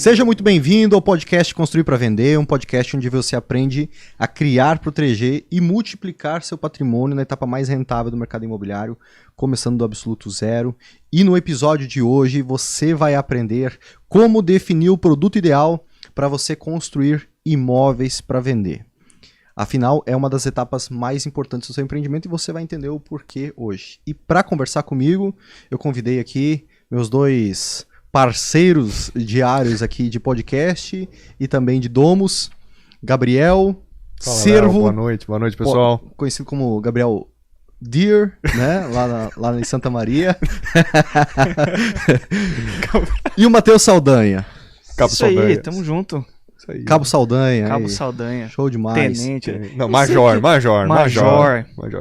Seja muito bem-vindo ao podcast Construir para Vender, um podcast onde você aprende a criar, proteger e multiplicar seu patrimônio na etapa mais rentável do mercado imobiliário, começando do absoluto zero. E no episódio de hoje você vai aprender como definir o produto ideal para você construir imóveis para vender. Afinal, é uma das etapas mais importantes do seu empreendimento e você vai entender o porquê hoje. E para conversar comigo, eu convidei aqui meus dois parceiros diários aqui de podcast e também de Domus, Gabriel Fala, Servo. Léo, boa noite pessoal. Conhecido como Gabriel Deer, né? lá em Santa Maria. E o Matheus Saldanha. Cabo Isso Saldanha. aí, tamo junto. Isso aí. Cabo Saldanha. Cabo aí. Saldanha. Show demais. Tenente. Não, Major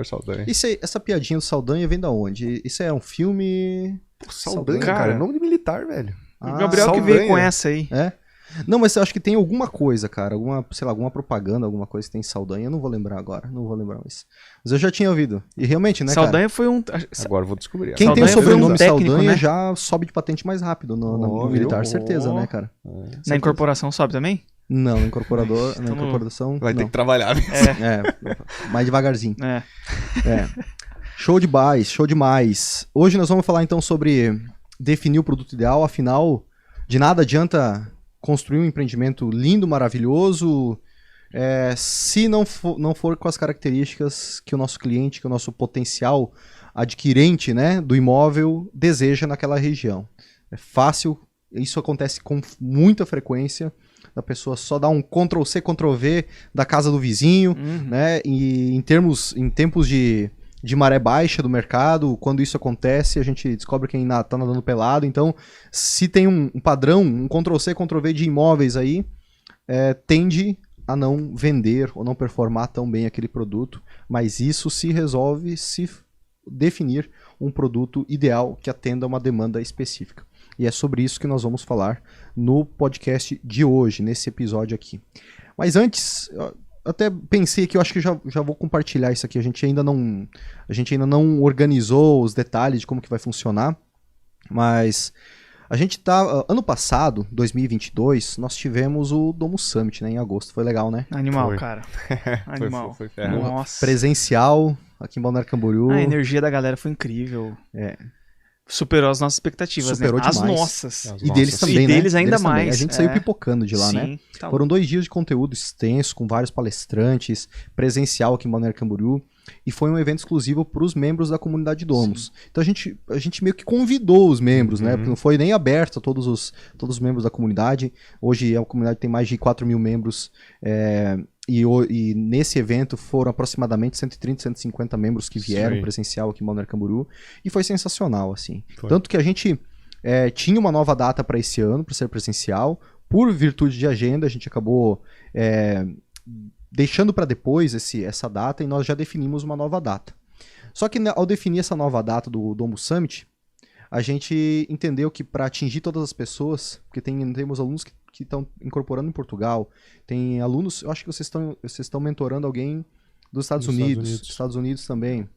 Saldanha. Isso aí, essa piadinha do Saldanha vem da onde? Isso é um filme... Saldanha, Cara. cara, é nome de militar, velho. O Gabriel que Saldanha. veio com essa aí. É? Não, mas eu acho que tem alguma coisa, cara. Alguma propaganda, alguma coisa que tem Saldanha. Eu não vou lembrar agora. Não vou lembrar mais. Mas eu já tinha ouvido. E realmente, né, Saldanha foi um... Agora eu vou descobrir. Quem tem o Saldanha foi sobrenome um técnico, Saldanha né? já sobe de patente mais rápido no Viu? militar, certeza, né, cara? Na incorporação sobe também? Não, na incorporação, Vai ter não. que trabalhar. Mais devagarzinho. É. É. Show demais. Hoje nós vamos falar então sobre definir o produto ideal. Afinal, de nada adianta construir um empreendimento lindo, maravilhoso, se não for com as características que o nosso cliente, que o nosso potencial adquirente, né, do imóvel deseja naquela região. É fácil, isso acontece com muita frequência, da pessoa só dar um Ctrl+C, Ctrl+V da casa do vizinho, né, e em tempos de maré baixa do mercado, quando isso acontece, a gente descobre quem tá nadando pelado. Então, se tem um padrão, um Ctrl+C, Ctrl+V de imóveis aí, tende a não vender ou não performar tão bem aquele produto, mas isso se resolve se definir um produto ideal que atenda a uma demanda específica. E é sobre isso que nós vamos falar no podcast de hoje, nesse episódio aqui. Mas antes... até pensei que eu acho que já vou compartilhar isso aqui. A gente ainda não organizou os detalhes de como que vai funcionar, mas a gente tá... Ano passado, 2022, nós tivemos o Domus Summit, né, em agosto. Foi legal, né? Animal, Foi. cara. Animal. Foi ferro. Nossa. Presencial, aqui em Balneário Camboriú. A energia da galera foi incrível. Superou as nossas expectativas, Superou né? As demais. nossas. As E deles nossas. também, E né? deles ainda também. mais. A gente saiu pipocando de lá, né? Sim, tá Foram 2 dias de conteúdo extenso, com vários palestrantes, presencial aqui em Balneário Camboriú, e foi um evento exclusivo para os membros da comunidade Domus. Então a gente meio que convidou os membros, né? Porque não foi nem aberto a todos os membros da comunidade. Hoje a comunidade tem mais de 4 mil membros, e nesse evento foram aproximadamente 130, 150 membros que vieram Sim. presencial aqui em Balneário Camboriú, e foi sensacional, assim. Foi. Tanto que a gente tinha uma nova data para esse ano, para ser presencial. Por virtude de agenda, a gente acabou deixando para depois essa data, e nós já definimos uma nova data. Só que, né, ao definir essa nova data do Domus Summit, a gente entendeu que para atingir todas as pessoas, porque temos alunos que estão incorporando em Portugal, tem alunos, eu acho que vocês estão mentorando alguém dos Estados Unidos também.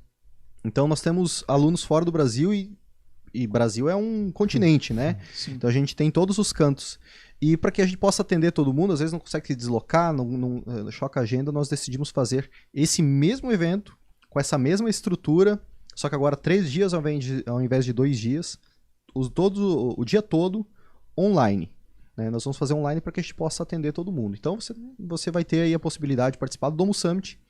Então nós temos alunos fora do Brasil, e Brasil é um continente, né? Sim. Então a gente tem todos os cantos. E para que a gente possa atender todo mundo, às vezes não consegue se deslocar, não choca a agenda, nós decidimos fazer esse mesmo evento, com essa mesma estrutura, só que agora 3 dias ao invés de 2 dias, o dia todo online. Né? Nós vamos fazer online para que a gente possa atender todo mundo. Então você vai ter aí a possibilidade de participar do Domus Summit,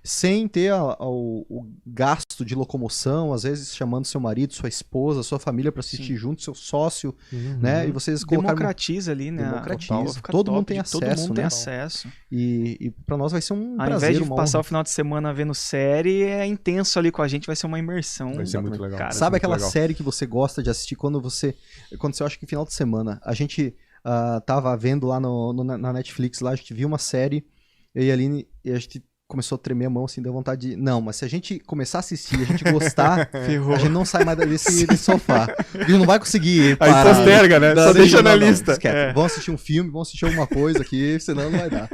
sem ter o gasto de locomoção, às vezes chamando seu marido, sua esposa, sua família para assistir junto, seu sócio, né? E vocês colocaram... Democratiza ali, né? Democratiza. Fica Todo top, mundo tem todo acesso, mundo tem né? acesso. E para nós vai ser um Ao prazer, invés de uma passar honra. o final de semana vendo série, é intenso ali com a gente, vai ser uma imersão. Vai ser muito legal. Cara, Sabe muito aquela legal. série que você gosta de assistir quando você acha que final de semana, a gente tava vendo lá na Netflix, lá a gente viu uma série, eu e a Aline, e a gente começou a tremer a mão, assim, deu vontade de... Não, mas se a gente começar a assistir, a gente gostar, Ferrou. a gente não sai mais desse sofá. A gente não vai conseguir Aí parar. posterga, né? Só deixa na lista. Esquece. Vamos assistir um filme, vamos assistir alguma coisa aqui, senão não vai dar.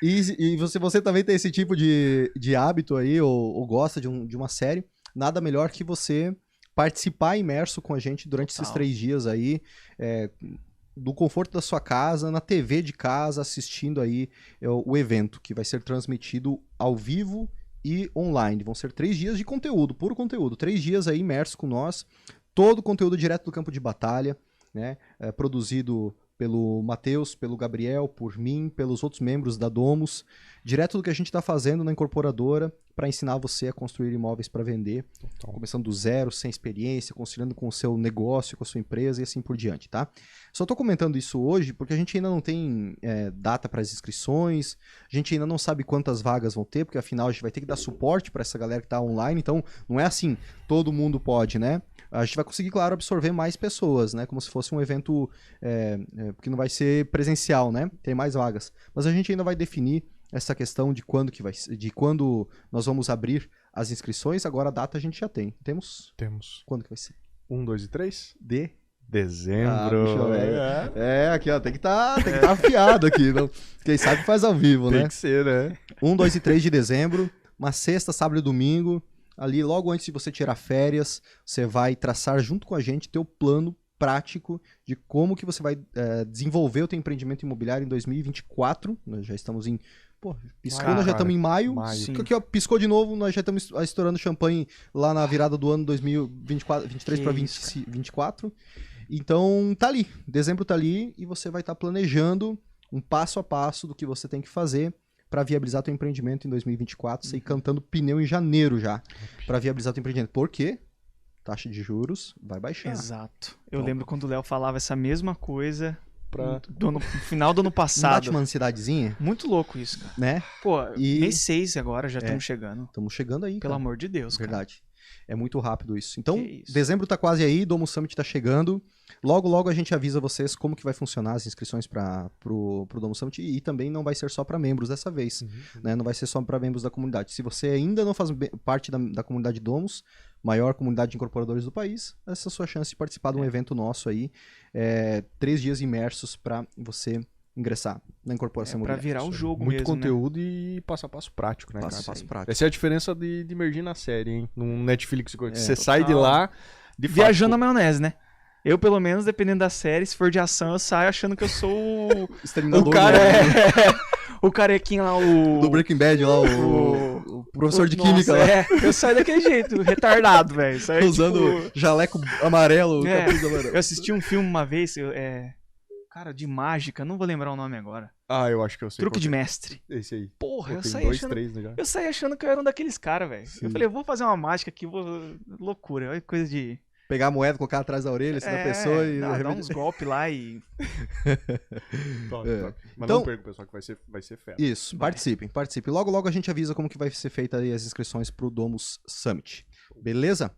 E você também tem esse tipo de hábito aí, ou gosta de uma série, nada melhor que você participar imerso com a gente durante esses 3 dias aí, do conforto da sua casa, na TV de casa, assistindo aí o evento, que vai ser transmitido ao vivo e online. Vão ser 3 dias de conteúdo, puro conteúdo. 3 dias aí imerso com nós, todo o conteúdo direto do campo de batalha, né? Produzido pelo Matheus, pelo Gabriel, por mim, pelos outros membros da Domus, direto do que a gente está fazendo na incorporadora para ensinar você a construir imóveis para vender, começando do zero, sem experiência, construindo com o seu negócio, com a sua empresa e assim por diante, tá? Só estou comentando isso hoje porque a gente ainda não tem data para as inscrições, a gente ainda não sabe quantas vagas vão ter, porque afinal a gente vai ter que dar suporte para essa galera que está online, então não é assim, todo mundo pode, né? A gente vai conseguir, claro, absorver mais pessoas, né? Como se fosse um evento que não vai ser presencial, né? Tem mais vagas. Mas a gente ainda vai definir essa questão de quando que vai ser, de quando nós vamos abrir as inscrições. Agora a data a gente já tem. Temos? Temos. Quando que vai ser? 1, 2 e 3? Dezembro. Bicho, aqui, ó, tem que tá afiado aqui. Não? Quem sabe faz ao vivo, né? Tem que ser, né? 1, 2 e 3 de dezembro, uma sexta, sábado e domingo. Ali, logo antes de você tirar férias, você vai traçar junto com a gente teu plano prático de como que você vai desenvolver o teu empreendimento imobiliário em 2024. Nós já estamos em... Pô, piscou, nós já estamos em maio. Aqui, ó, piscou de novo, nós já estamos estourando champanhe lá na virada do ano 2024, 23 para 2024. Então, tá ali. Dezembro tá ali e você vai estar planejando um passo a passo do que você tem que fazer para viabilizar teu empreendimento em 2024, você ir cantando pneu em janeiro já, para viabilizar teu empreendimento. Por quê? Taxa de juros vai baixar. Exato. Eu lembro quando o Léo falava essa mesma coisa no final do ano passado. Não bate uma ansiedadezinha? Muito louco isso, cara. Né? Pô, mês 6 agora, já estamos chegando. Estamos chegando aí, Pelo amor de Deus, verdade. É muito rápido isso. Então, isso? Dezembro tá quase aí, Domus Summit tá chegando. Logo, logo a gente avisa vocês como que vai funcionar as inscrições pro Domus Summit e também não vai ser só para membros dessa vez, né? Não vai ser só para membros da comunidade. Se você ainda não faz parte da comunidade Domus, maior comunidade de incorporadores do país, essa é a sua chance de participar de um evento nosso aí, 3 dias imersos para você ingressar na incorporação imobiliária. Pra virar o jogo muito mesmo, conteúdo e passo a passo prático, né, Passo a cara? passo prático. Essa é a diferença de imergir na série, hein? Num Netflix, você sai de lá... Viajando na maionese, né? Eu, pelo menos, dependendo da série, se for de ação, eu saio achando que eu sou Exterminador, o cara né? o carequinha lá, o... Do Breaking Bad lá, o professor de química lá. Eu saio daquele jeito, retardado, velho. Usando jaleco amarelo, capuz amarelo. Eu assisti um filme uma vez, cara, de mágica, não vou lembrar o nome agora. Ah, eu acho que eu sei. Truque de Mestre. Esse aí. Porra, eu tem saí 2, achando... 3, né, já? Eu saí achando que eu era um daqueles caras, velho. Eu falei, eu vou fazer uma mágica aqui, loucura, olha que coisa de... Pegar a moeda, colocar atrás da orelha, assim, da pessoa e... Dar uns golpes lá e... Top. Mas Então, não perca, pessoal, que vai ser fera. Isso, participem. Logo, logo a gente avisa como que vai ser feita aí as inscrições pro Domus Summit. Beleza?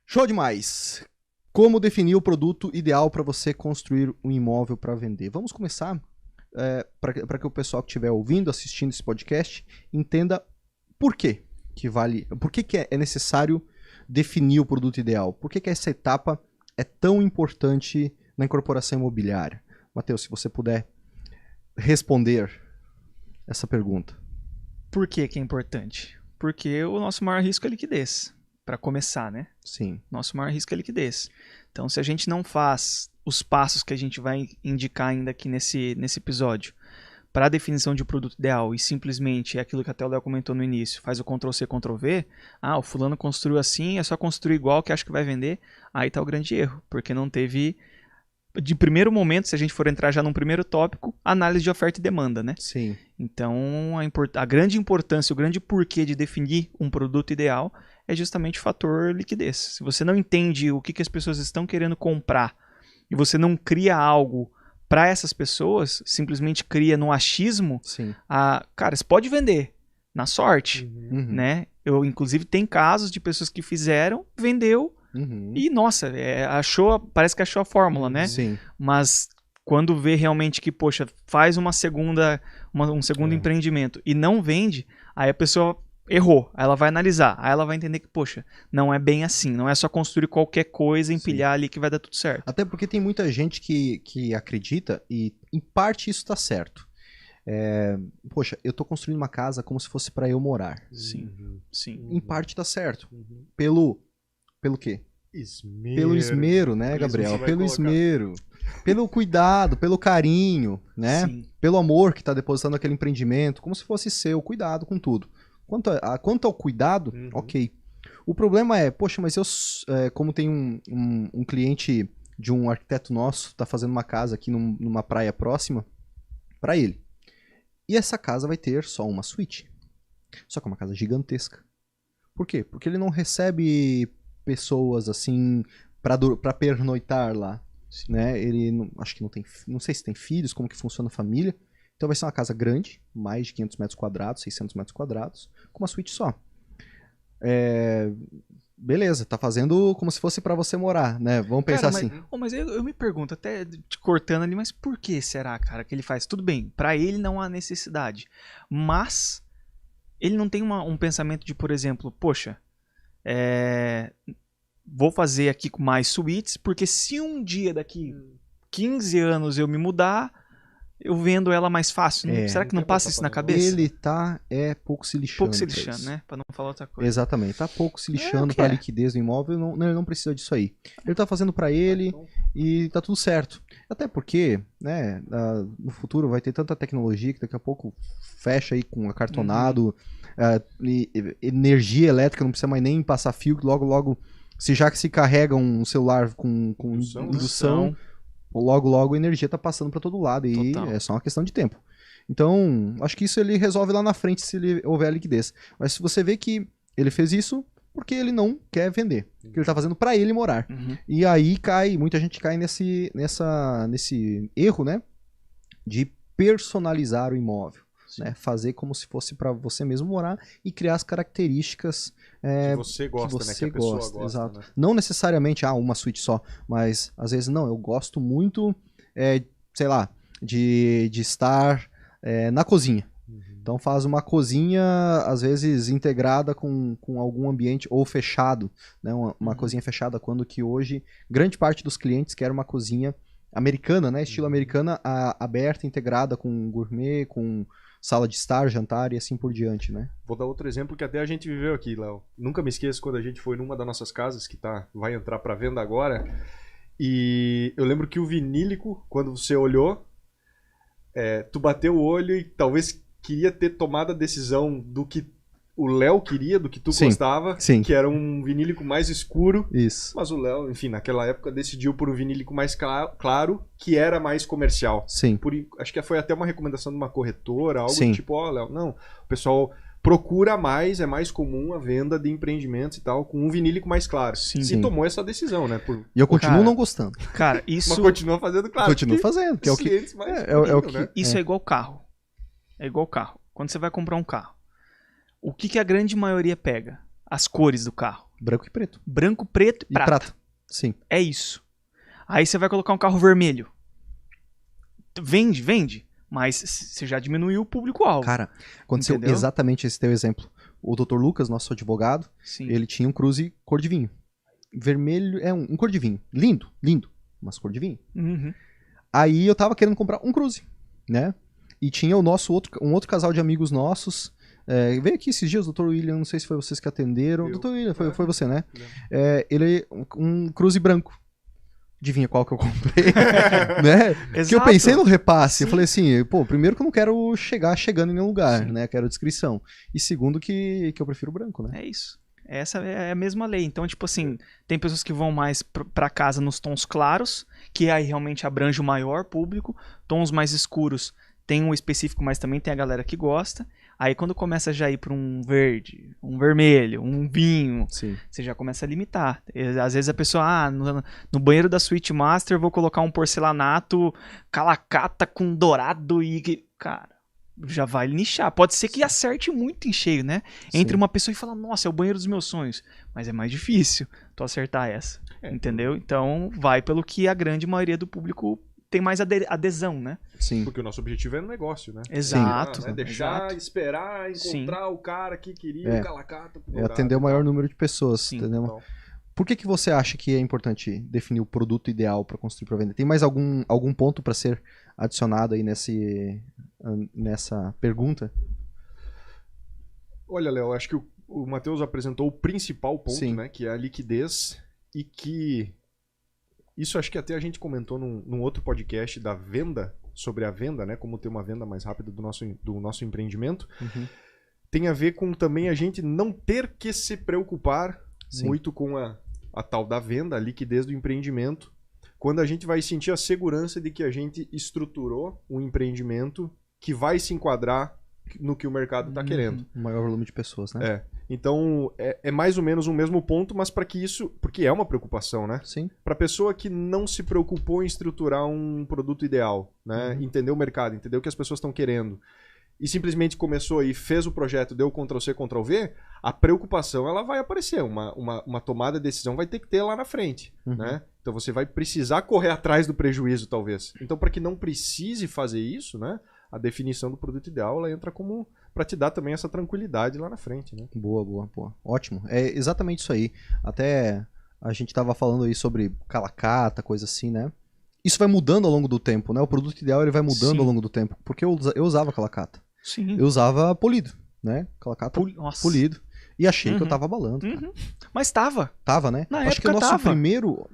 Show demais! Como definir o produto ideal para você construir um imóvel para vender? Vamos começar para que o pessoal que estiver ouvindo, assistindo esse podcast, entenda por que é necessário definir o produto ideal. Por que essa etapa é tão importante na incorporação imobiliária? Matheus, se você puder responder essa pergunta. Por que é importante? Porque o nosso maior risco é liquidez. Para começar, né? Sim. Nosso maior risco é liquidez. Então, se a gente não faz os passos que a gente vai indicar ainda aqui nesse episódio para a definição de um produto ideal e simplesmente é aquilo que até o Léo comentou no início, faz o Ctrl+C, Ctrl+V, o fulano construiu assim, é só construir igual que acha que vai vender, aí tá o grande erro, porque não teve, de primeiro momento, se a gente for entrar já num primeiro tópico, análise de oferta e demanda, né? Sim. Então, a grande importância, o grande porquê de definir um produto ideal é justamente o fator liquidez. Se você não entende o que as pessoas estão querendo comprar e você não cria algo para essas pessoas, simplesmente cria no achismo, sim. Cara, você pode vender, na sorte, né? Inclusive, tem casos de pessoas que fizeram, vendeu, e, nossa, parece que achou a fórmula, né? Sim. Mas quando vê realmente que, poxa, faz um segundo empreendimento e não vende, aí a pessoa errou, aí ela vai analisar, aí ela vai entender que, poxa, não é bem assim, não é só construir qualquer coisa, empilhar ali que vai dar tudo certo. Até porque tem muita gente que acredita, e em parte isso tá certo. Poxa, eu tô construindo uma casa como se fosse para eu morar. Sim, sim. Em parte tá certo. Pelo quê? Esmero. Pelo esmero, né, Por isso Gabriel? você vai Pelo colocar. esmero. Pelo cuidado, pelo carinho, né? Sim. Pelo amor que tá depositando aquele empreendimento, como se fosse seu, cuidado com tudo. Quanto ao cuidado, Uhum. ok. O problema é, poxa, mas como tem um cliente de um arquiteto nosso, tá fazendo uma casa aqui numa praia próxima, pra ele. E essa casa vai ter só uma suíte. Só que é uma casa gigantesca. Por quê? Porque ele não recebe pessoas assim pra pernoitar lá, né? Ele acho que não sei se tem filhos, como que funciona a família. Então vai ser uma casa grande, mais de 500 metros quadrados, 600 metros quadrados, com uma suíte só. Beleza, tá fazendo como se fosse pra você morar, né? Vamos pensar Cara, assim. mas eu me pergunto, até te cortando ali, mas por que será, cara, que ele faz? Tudo bem, pra ele não há necessidade. Mas ele não tem um pensamento de, por exemplo, poxa, vou fazer aqui com mais suítes, porque se um dia daqui 15 anos eu me mudar, eu vendo ela mais fácil. Será que não passa isso na cabeça? Ele tá pouco se lixando. Pouco se pra lixando, isso. né? Pra não falar outra coisa. Exatamente, tá pouco se lixando o que pra é. liquidez do imóvel, ele não precisa disso aí. Ele tá fazendo pra ele e tá tudo certo. Até porque, né, no futuro vai ter tanta tecnologia que daqui a pouco fecha aí com acartonado, e energia elétrica, não precisa mais nem passar fio, que logo, já que se carrega um celular com indução, logo a energia tá passando pra todo lado e Total. é só uma questão de tempo. Então, acho que isso ele resolve lá na frente se ele houver liquidez. Mas se você vê que ele fez isso porque ele não quer vender, que ele tá fazendo pra ele morar. Uhum. E aí muita gente cai nesse erro, né, de personalizar o imóvel, né, fazer como se fosse pra você mesmo morar e criar as características que você gosta, né? Que a pessoa gosta. Exato. Né? Não necessariamente uma suíte só, mas às vezes não, eu gosto muito, sei lá, de estar na cozinha. Então faz uma cozinha, às vezes, integrada com algum ambiente, ou fechado, né? Uma cozinha fechada, quando que hoje, grande parte dos clientes quer uma cozinha americana, né? Estilo americana, aberta, integrada com gourmet, com sala de estar, jantar e assim por diante, né? Vou dar outro exemplo que até a gente viveu aqui, Léo. Nunca me esqueço quando a gente foi numa das nossas casas, que vai entrar para venda agora, e eu lembro que o vinílico, quando você olhou, tu bateu o olho e talvez queria ter tomado a decisão do que o Léo queria, do que tu gostava, que era um vinílico mais escuro. Isso. Mas o Léo, enfim, naquela época decidiu por um vinílico mais claro, que era mais comercial. Sim. Acho que foi até uma recomendação de uma corretora, algo Sim. tipo, Léo, não, o pessoal procura mais, é mais comum a venda de empreendimentos e tal, com um vinílico mais claro. Sim. E tomou essa decisão, né? E eu continuo não gostando. Cara, isso... Mas continua fazendo claro. Continua fazendo, que é o que... né? Isso é igual carro. É igual carro. Quando você vai comprar um carro, o que a grande maioria pega? As cores do carro. Branco e preto. Branco, preto e prata. Sim. É isso. Aí você vai colocar um carro vermelho. Vende. Mas você já diminuiu o público-alvo. Cara, aconteceu exatamente esse teu exemplo. O Dr. Lucas, nosso advogado, ele tinha um Cruze cor de vinho. Vermelho, um cor de vinho. Lindo, mas cor de vinho. Uhum. Aí eu tava querendo comprar um Cruze, né? E tinha um outro casal de amigos nossos. Veio aqui esses dias, o Dr. William, não sei se foi vocês que atenderam. Dr. William, foi você, né? Ele, um Cruze branco. Adivinha qual que eu comprei, né? Exato. Que eu pensei no repasse, eu falei assim, primeiro que eu não quero chegando em nenhum lugar, né? Quero descrição. E segundo que eu prefiro branco, né? É isso. Essa é a mesma lei. Então, tipo assim, tem pessoas que vão mais pra casa nos tons claros, que aí realmente abrange o maior público. Tons mais escuros tem um específico, mas também tem a galera que gosta. Aí quando começa já a ir para um verde, um vermelho, um vinho, você já começa a limitar. Às vezes a pessoa, no banheiro da Suite Master vou colocar um porcelanato calacata com dourado e... Cara, já vai nichar. Pode ser que acerte muito em cheio, né? Entre uma pessoa e fala, nossa, é o banheiro dos meus sonhos. Mas é mais difícil tu acertar essa. Entendeu? Então vai pelo que a grande maioria do público tem mais adesão, né? Sim. Porque o nosso objetivo é no negócio, né? Exato. Né? Deixar, esperar, encontrar o cara que queria o calacata. Atender o maior número de pessoas. Sim. Entendeu? Por que você acha que é importante definir o produto ideal para construir para vender? Tem mais algum ponto para ser adicionado aí nessa pergunta? Olha, Léo, acho que o Matheus apresentou o principal ponto, né? Que é a liquidez. e que isso acho que até a gente comentou num outro podcast da venda, sobre a venda, né? Como ter uma venda mais rápida do nosso empreendimento. Tem a ver com também a gente não ter que se preocupar muito com a tal da venda, a liquidez do empreendimento, quando a gente vai sentir a segurança de que a gente estruturou um empreendimento que vai se enquadrar no que o mercado está querendo. Um maior volume de pessoas, né? Então, é mais ou menos o mesmo ponto, mas para que isso... Porque é uma preocupação, né? Sim. Para a pessoa que não se preocupou em estruturar um produto ideal, né? Entender o mercado, entender o que as pessoas estão querendo, e simplesmente começou e fez o projeto, deu Ctrl+C, Ctrl+V, a preocupação ela vai aparecer. Uma tomada de decisão vai ter que ter lá na frente, né? Então você vai precisar correr atrás do prejuízo, talvez. Então, para que não precise fazer isso, né? A definição do produto ideal, ela entra como para te dar também essa tranquilidade lá na frente, né? Boa. Ótimo. É exatamente isso aí. Até a gente tava falando aí sobre calacata, coisa assim, né? Isso vai mudando ao longo do tempo, né? O produto ideal ele vai mudando ao longo do tempo. Porque eu usava calacata. Sim. Eu usava polido, né? Calacata polido. E achei que eu tava abalando. Mas tava. Tava, né? Na acho que época o nosso tava.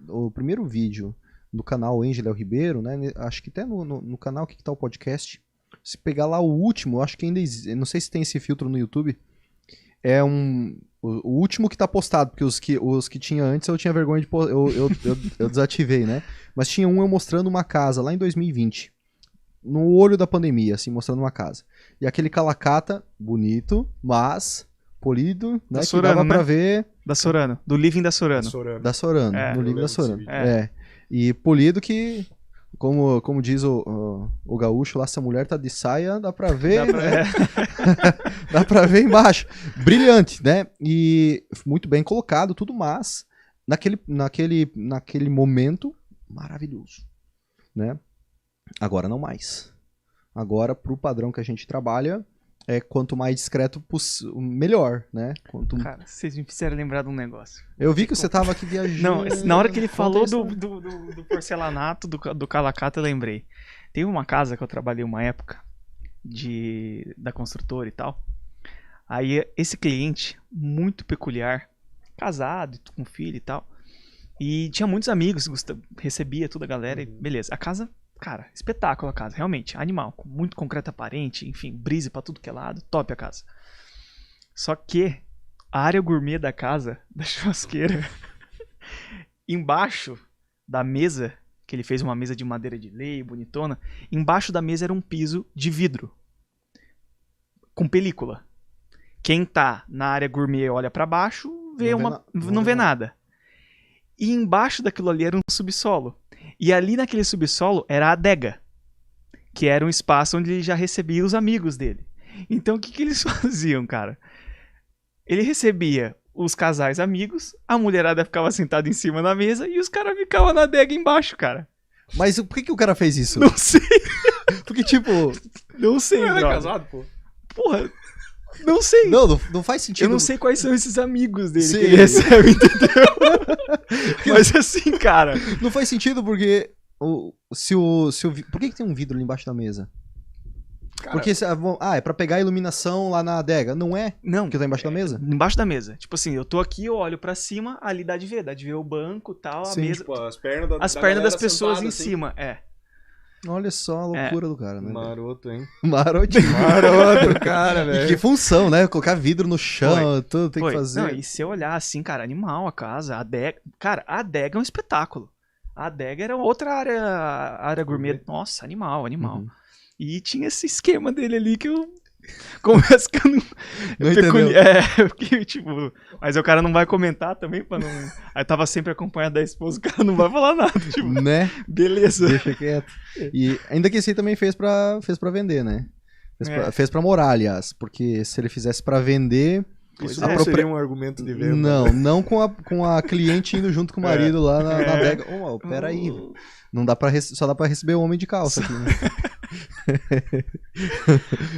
o primeiro vídeo do canal Angel Ribeiro, né? Acho que até no canal que tá o podcast. Se pegar lá o último, acho que ainda existe, não sei se tem esse filtro no YouTube. É o último que tá postado, porque os que tinha antes eu tinha vergonha de eu desativei, né? Mas tinha eu mostrando uma casa lá em 2020. No olho da pandemia, assim, mostrando uma casa. E aquele calacata, bonito, mas polido, né? Da que Sorano, dava né? pra ver. Da Sorano. Do Living da Sorano. Da Sorano, É, no livro da Sorano. É. E polido que, como diz o gaúcho lá, se a mulher tá de saia, dá pra ver, né? Dá pra ver embaixo. Brilhante, né? E muito bem colocado, tudo, mas naquele momento, maravilhoso, né? Agora não mais. Agora, pro padrão que a gente trabalha, quanto mais discreto, melhor, né? Cara, vocês me fizeram lembrar de um negócio. Eu vi que você tava aqui viajando. Não, na hora que ele falou do porcelanato, do calacata, eu lembrei. Teve uma casa que eu trabalhei uma época, da construtora e tal. Aí, esse cliente, muito peculiar, casado, com filho e tal. E tinha muitos amigos, recebia toda a galera e beleza. A casa... Cara, espetáculo a casa, realmente, animal, com muito concreto aparente, enfim, brise pra tudo que é lado, top a casa. Só que a área gourmet da casa, da churrasqueira, embaixo da mesa, que ele fez uma mesa de madeira de lei, bonitona, embaixo da mesa era um piso de vidro, com película. Quem tá na área gourmet olha pra baixo, não vê nada. E embaixo daquilo ali era um subsolo. E ali naquele subsolo era a adega, que era um espaço onde ele já recebia os amigos dele. Então o que eles faziam, cara? Ele recebia os casais amigos, a mulherada ficava sentada em cima da mesa e os caras ficavam na adega embaixo, cara. Mas por que o cara fez isso? Não sei. Porque, tipo... Não sei, Ele era brother. casado, pô. Porra, não sei. Não faz sentido. Eu não sei quais são esses amigos dele Sim. que ele recebe, entendeu? Mas assim, cara... Não faz sentido porque... Por que tem um vidro ali embaixo da mesa? Cara, Porque é pra pegar a iluminação lá na adega. Não é? Não. Porque tá embaixo da mesa? Embaixo da mesa. Tipo assim, eu tô aqui, eu olho pra cima, ali dá de ver o banco e tal, a Sim, mesa. tipo, as pernas As pernas das pessoas em cima, Olha só a loucura do cara, né? Maroto, hein? Maroto, cara, E velho. que função, né? Colocar vidro no chão, tudo tem que fazer. Não, e se eu olhar assim, cara, animal a casa, a adega. Cara, a adega é um espetáculo. A adega era outra área gourmet. Nossa, animal. Uhum. E tinha esse esquema dele ali que eu confesso que eu Não entendeu. porque, tipo, mas o cara não vai comentar também pra não. Aí tava sempre acompanhado da esposa, o cara não vai falar nada, tipo, Né? beleza. Deixa quieto. E ainda que esse aí também fez pra vender, né? Fez pra morar, aliás. Porque se ele fizesse pra vender... Isso A não propria- seria um argumento de venda. Não com a cliente indo junto com o marido lá na adega. Peraí. Não dá só dá pra receber o homem de calça aqui, né?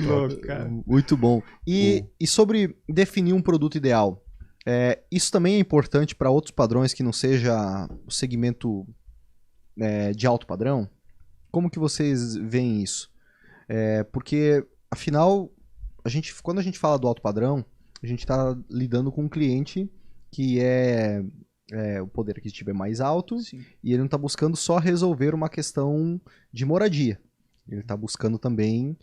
Pô, cara. Muito bom. E sobre definir um produto ideal, isso também é importante para outros padrões que não seja o segmento de alto padrão? Como que vocês veem isso? Porque, afinal, quando a gente fala do alto padrão, a gente está lidando com um cliente que é o poder aquisitivo é mais alto, Sim. e ele não está buscando só resolver uma questão de moradia. Ele está buscando também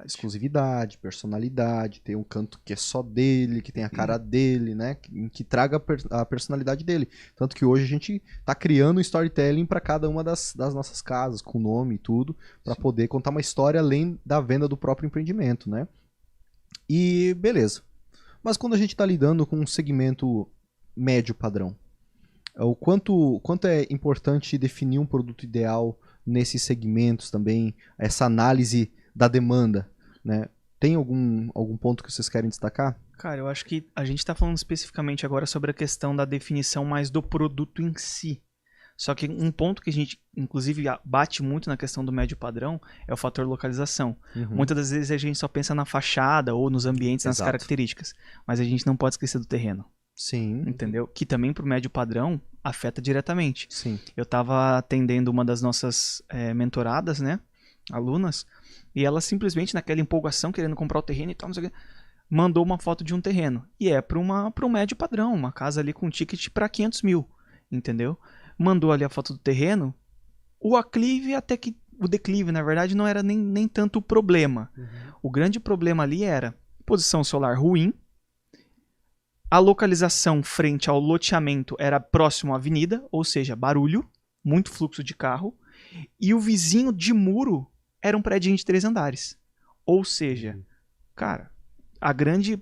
exclusividade, personalidade, ter um canto que é só dele, que tem a cara dele, né? Que traga a personalidade dele. Tanto que hoje a gente está criando um storytelling para cada uma das nossas casas, com nome e tudo, para poder contar uma história além da venda do próprio empreendimento, né? E beleza. Mas quando a gente está lidando com um segmento médio padrão, o quanto é importante definir um produto ideal nesses segmentos também, essa análise da demanda, né? Tem algum ponto que vocês querem destacar? Cara, eu acho que a gente está falando especificamente agora sobre a questão da definição mais do produto em si. Só que um ponto que a gente, inclusive, bate muito na questão do médio padrão é o fator localização. Muitas das vezes a gente só pensa na fachada ou nos ambientes, nas características. Mas a gente não pode esquecer do terreno. Sim. Entendeu? Que também pro médio padrão afeta diretamente. Sim. Eu estava atendendo uma das nossas mentoradas, né? Alunas. E ela simplesmente, naquela empolgação, querendo comprar o terreno e tal, não sei o quê, mandou uma foto de um terreno. E é para um médio padrão, uma casa ali com ticket para 500 mil. Entendeu? Mandou ali a foto do terreno. O aclive, até que o declive, na verdade, não era nem tanto o problema. O grande problema ali era posição solar ruim. A localização frente ao loteamento era próximo à avenida, ou seja, barulho, muito fluxo de carro. E o vizinho de muro era um prédio de 3 andares. Ou seja, cara, a grande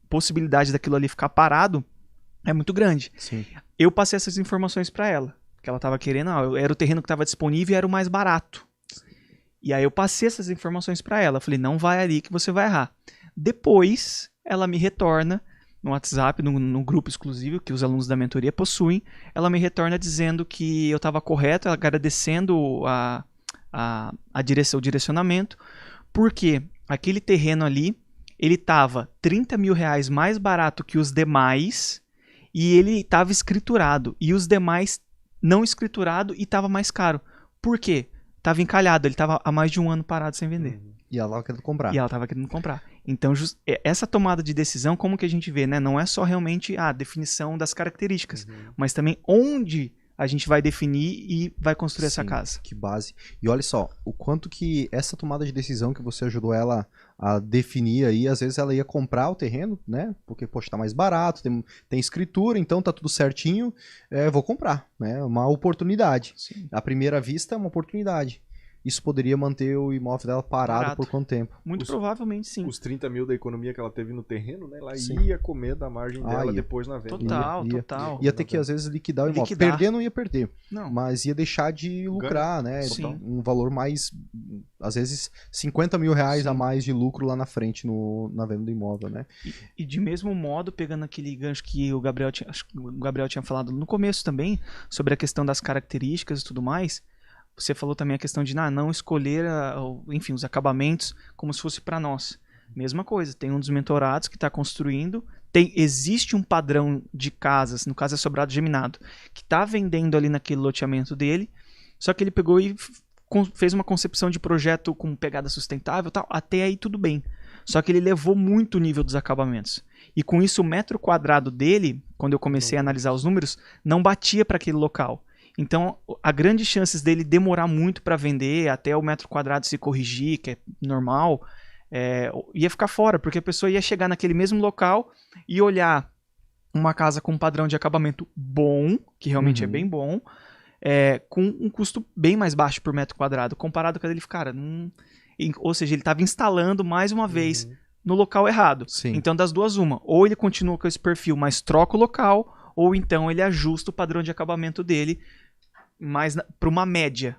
possibilidade daquilo ali ficar parado é muito grande. Sim. Eu passei essas informações para ela, que ela estava querendo, era o terreno que estava disponível e era o mais barato. E aí eu passei essas informações para ela, falei, não vai ali que você vai errar. Depois, ela me retorna no WhatsApp, no grupo exclusivo que os alunos da mentoria possuem, ela me retorna dizendo que eu estava correto, agradecendo o direcionamento, porque aquele terreno ali, ele estava 30 mil reais mais barato que os demais e ele estava escriturado. E os demais não escriturado e estava mais caro. Por quê? Estava encalhado, ele estava há mais de um ano parado sem vender. E ela estava querendo comprar. E ela estava querendo comprar. Então, essa tomada de decisão, como que a gente vê, né? Não é só realmente a definição das características, mas também onde a gente vai definir e vai construir essa casa. Que base. E olha só, o quanto que essa tomada de decisão que você ajudou ela a definir aí, às vezes ela ia comprar o terreno, né? Porque, poxa, tá mais barato, tem escritura, então tá tudo certinho, vou comprar, né? Uma oportunidade. Sim. À primeira vista, é uma oportunidade. Isso poderia manter o imóvel dela parado por quanto tempo? Muito provavelmente, sim. Os 30 mil da economia que ela teve no terreno, né? Ela Sim. ia comer da margem dela depois na venda. Total. Ia ter que, às vezes, liquidar o imóvel. Perder não ia perder, Não. mas ia deixar de lucrar, né? Sim. Um valor mais, às vezes, 50 mil reais a mais de lucro lá na frente na venda do imóvel, né? E de mesmo modo, pegando aquele gancho que o Gabriel tinha falado no começo também, sobre a questão das características e tudo mais, você falou também a questão de não escolher, enfim, os acabamentos como se fosse para nós. Mesma coisa, tem um dos mentorados que está construindo, existe um padrão de casas, no caso é Sobrado Geminado, que está vendendo ali naquele loteamento dele, só que ele pegou e fez uma concepção de projeto com pegada sustentável e tal, até aí tudo bem. Só que ele levou muito o nível dos acabamentos. E com isso o metro quadrado dele, quando eu comecei a analisar os números, não batia para aquele local. Então, a grande chances dele demorar muito para vender, até o metro quadrado se corrigir, que é normal, ia ficar fora, porque a pessoa ia chegar naquele mesmo local e olhar uma casa com um padrão de acabamento bom, que realmente é bem bom, com um custo bem mais baixo por metro quadrado, comparado com a dele, cara, ou seja, ele estava instalando mais uma vez no local errado. Sim. Então, das duas, uma, ou ele continua com esse perfil, mas troca o local, ou então ele ajusta o padrão de acabamento dele mais para uma média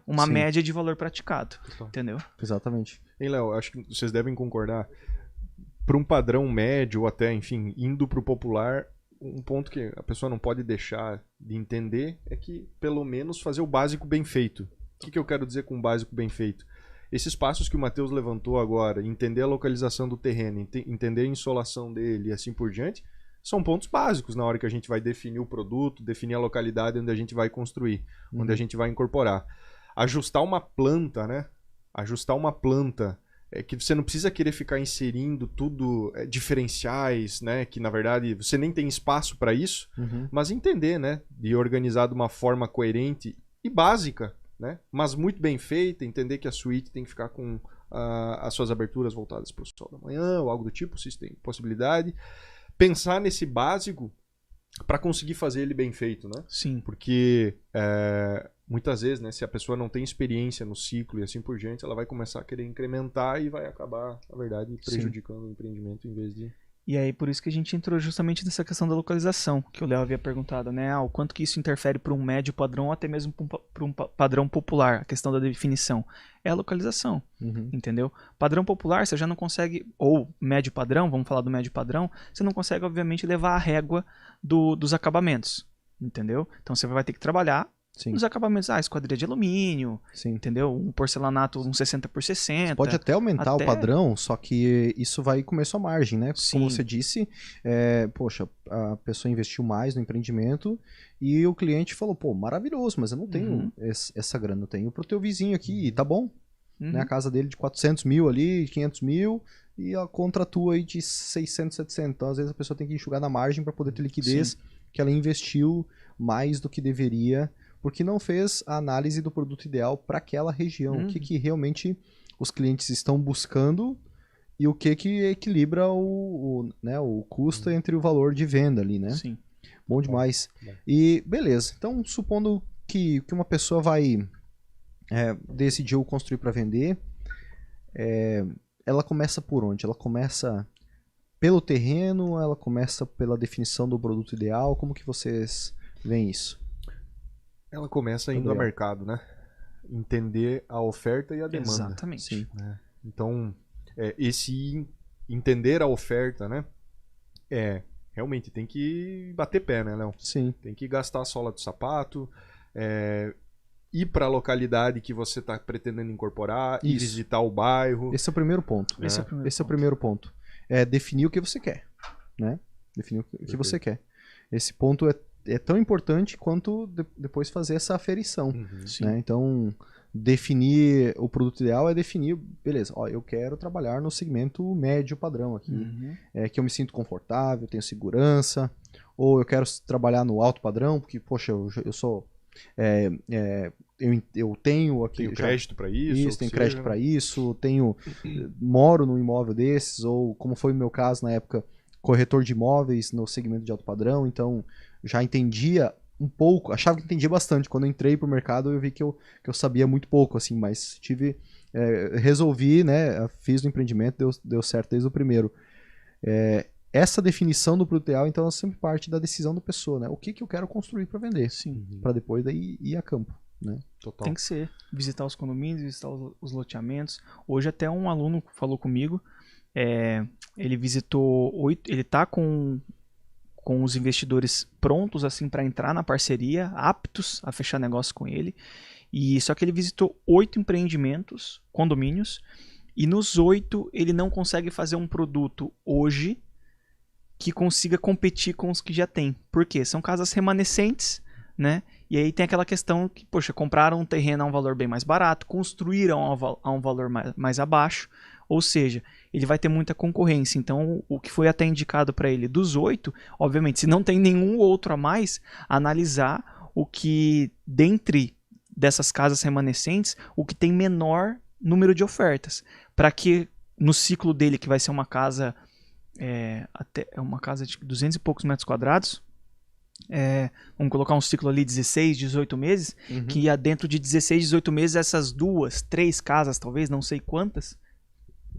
de valor praticado, entendeu? Exatamente. Hein, Léo, acho que vocês devem concordar, para um padrão médio ou até, enfim, indo para o popular, um ponto que a pessoa não pode deixar de entender é que, pelo menos, fazer o básico bem feito. O que eu quero dizer com o básico bem feito? Esses passos que o Matheus levantou agora, entender a localização do terreno, entender a insolação dele e assim por diante, são pontos básicos na hora que a gente vai definir o produto, definir a localidade onde a gente vai construir, onde a gente vai incorporar. Ajustar uma planta, né? Ajustar uma planta é que você não precisa querer ficar inserindo tudo, diferenciais, né? Que na verdade você nem tem espaço para isso, mas entender, né? De organizar de uma forma coerente e básica, né? Mas muito bem feita, entender que a suíte tem que ficar com as suas aberturas voltadas para o sol da manhã ou algo do tipo, se tem possibilidade. Pensar nesse básico para conseguir fazer ele bem feito, né? Sim. Porque muitas vezes, né, se a pessoa não tem experiência no ciclo e assim por diante, ela vai começar a querer incrementar e vai acabar, na verdade, prejudicando o empreendimento em vez de... E aí, por isso que a gente entrou justamente nessa questão da localização, que o Léo havia perguntado, né? O quanto que isso interfere para um médio padrão ou até mesmo para um padrão popular, a questão da definição. É a localização, entendeu? Padrão popular, você já não consegue, ou médio padrão, vamos falar do médio padrão, você não consegue, obviamente, levar a régua dos acabamentos, entendeu? Então, você vai ter que trabalhar nos acabamentos, esquadria de alumínio, entendeu? Um porcelanato, um 60x60. Você pode até aumentar o padrão, só que isso vai comer sua margem, né? Como você disse, poxa, a pessoa investiu mais no empreendimento e o cliente falou, pô, maravilhoso, mas eu não tenho essa grana, eu tenho pro teu vizinho aqui e tá bom. Né? A casa dele de 400 mil ali, 500 mil e a contra tua aí de 600, 700. Então, às vezes a pessoa tem que enxugar na margem para poder ter liquidez, que ela investiu mais do que deveria, porque não fez a análise do produto ideal para aquela região. O que realmente os clientes estão buscando e o que equilibra o custo entre o valor de venda ali, né? Sim. Bom demais. E beleza, então supondo que uma pessoa vai decidiu construir para vender, ela começa por onde? Ela começa pelo terreno, ela começa pela definição do produto ideal? Como que vocês veem isso? Ela começa indo ao mercado, né? Entender a oferta e a demanda. Exatamente. Sim. Então, esse entender a oferta, né? Realmente tem que bater pé, né, Léo? Sim. Tem que gastar a sola do sapato, ir para a localidade que você está pretendendo incorporar, e visitar o bairro. Esse é o primeiro ponto. Esse é o primeiro ponto. É definir o que você quer, né? Definir o que você quer. Esse ponto é tão importante quanto depois fazer essa aferição. Né? Então, definir o produto ideal é definir, beleza, eu quero trabalhar no segmento médio padrão aqui, que eu me sinto confortável, tenho segurança, ou eu quero trabalhar no alto padrão, porque, poxa, eu sou... eu tenho aqui... Tenho crédito para isso. Tenho crédito para isso, moro num imóvel desses, ou como foi o meu caso na época, corretor de imóveis no segmento de alto padrão, então já entendia um pouco, achava que entendia bastante. Quando eu entrei pro mercado, eu vi que eu sabia muito pouco, assim, mas resolvi, né, fiz o empreendimento, deu certo desde o primeiro. Essa definição do produto ideal, então, é sempre parte da decisão da pessoa, né? O que eu quero construir para vender, para depois daí ir a campo, né? Total. Tem que ser, visitar os condomínios, visitar os loteamentos. Hoje até um aluno falou comigo, ele visitou 8, ele tá com os investidores prontos assim para entrar na parceria, aptos a fechar negócio com ele. E só que ele visitou 8 empreendimentos, condomínios, e nos 8 ele não consegue fazer um produto hoje que consiga competir com os que já tem. Por quê? São casas remanescentes, né? E aí tem aquela questão que, poxa, compraram um terreno a um valor bem mais barato, construíram a um valor mais abaixo, ou seja, ele vai ter muita concorrência. Então, o que foi até indicado para ele dos 8, obviamente, se não tem nenhum outro a mais, analisar o que, dentre dessas casas remanescentes, o que tem menor número de ofertas. Para que no ciclo dele, que vai ser uma casa, uma casa de 200 e poucos metros quadrados, vamos colocar um ciclo ali 16, 18 meses, que dentro de 16, 18 meses, essas 2, 3 casas, talvez, não sei quantas,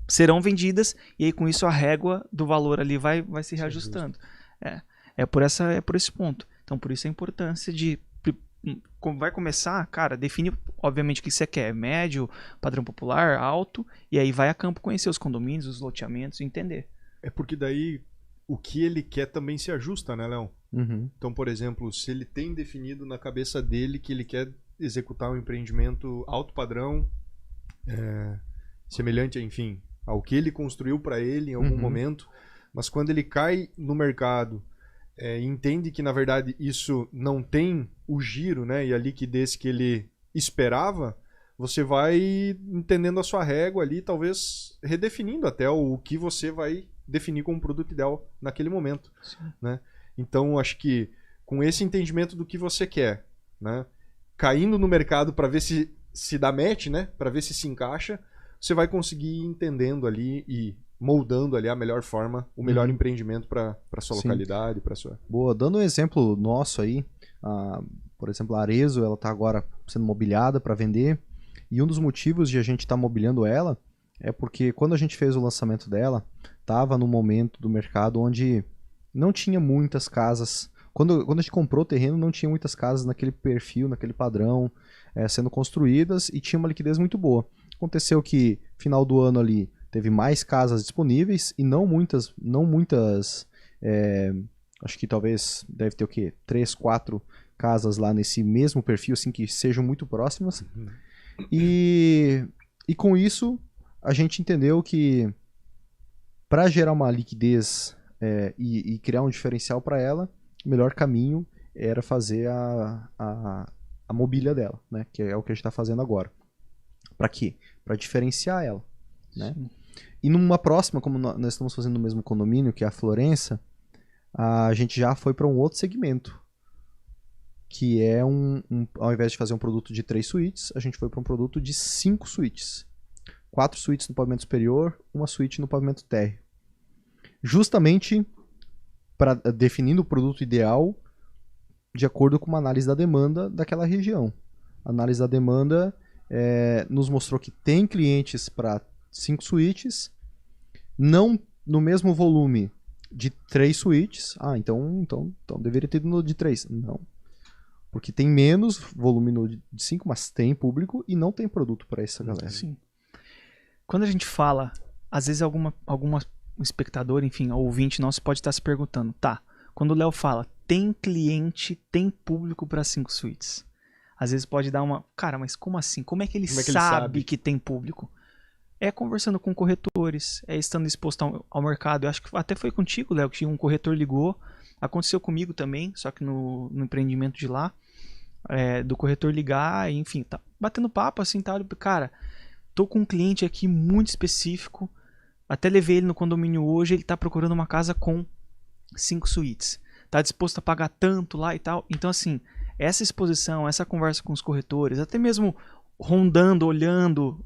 serão vendidas, e aí com isso a régua do valor ali vai se reajustando. É por esse ponto. Então, por isso a importância de... Vai começar, cara, define obviamente o que você quer, médio, padrão popular, alto, e aí vai a campo conhecer os condomínios, os loteamentos, entender. É porque daí o que ele quer também se ajusta, né, Léo? Então, por exemplo, se ele tem definido na cabeça dele que ele quer executar um empreendimento alto padrão, semelhante, enfim, ao que ele construiu para ele em algum momento, mas quando ele cai no mercado, entende que na verdade isso não tem o giro, né, e a liquidez que ele esperava, você vai entendendo a sua régua ali, talvez redefinindo até o que você vai definir como produto ideal naquele momento, né? Então, acho que com esse entendimento do que você quer, né? Caindo no mercado para ver se dá match, né? Para ver se encaixa, você vai conseguir ir entendendo ali e moldando ali a melhor forma, o melhor empreendimento para sua localidade, para sua... Boa, dando um exemplo nosso aí, por exemplo, a Arezzo, ela está agora sendo mobiliada para vender, e um dos motivos de a gente estar mobiliando ela é porque quando a gente fez o lançamento dela, estava no momento do mercado onde não tinha muitas casas. Quando a gente comprou o terreno, não tinha muitas casas naquele perfil, naquele padrão, sendo construídas, e tinha uma liquidez muito boa. Aconteceu que, final do ano ali, teve mais casas disponíveis, e não muitas, acho que talvez deve ter o quê? 3, 4 casas lá nesse mesmo perfil, assim, que sejam muito próximas. E com isso, a gente entendeu que para gerar uma liquidez e criar um diferencial para ela, o melhor caminho era fazer a mobília dela, né? Que é o que a gente está fazendo agora. Para quê? Para diferenciar ela, né? E numa próxima, como nós estamos fazendo no mesmo condomínio, que é a Florença, a gente já foi para um outro segmento, que é ao invés de fazer um produto de 3 suítes, a gente foi para um produto de 5 suítes. 4 suítes no pavimento superior, 1 suíte no pavimento térreo. Justamente definindo o produto ideal de acordo com uma análise da demanda daquela região. A análise da demanda nos mostrou que tem clientes para 5 suítes, não no mesmo volume de 3 suítes. Então deveria ter no de 3. Não. Porque tem menos volume no de 5, mas tem público e não tem produto para essa galera. Sim. Quando a gente fala, às vezes alguma espectador, enfim, ouvinte nosso pode estar se perguntando, tá, quando o Léo fala, tem cliente, tem público para 5 suítes. Às vezes pode dar uma, cara, mas como assim? Como é que ele sabe que tem público? É conversando com corretores, estando exposto ao mercado. Eu acho que até foi contigo, Léo, que um corretor ligou. Aconteceu comigo também, só que no empreendimento de lá, do corretor ligar, enfim, tá batendo papo assim, tá? Cara, tô com um cliente aqui muito específico, até levei ele no condomínio hoje, ele tá procurando uma casa com 5 suítes. Tá disposto a pagar tanto lá e tal. Então, assim, essa exposição, essa conversa com os corretores, até mesmo rondando, olhando,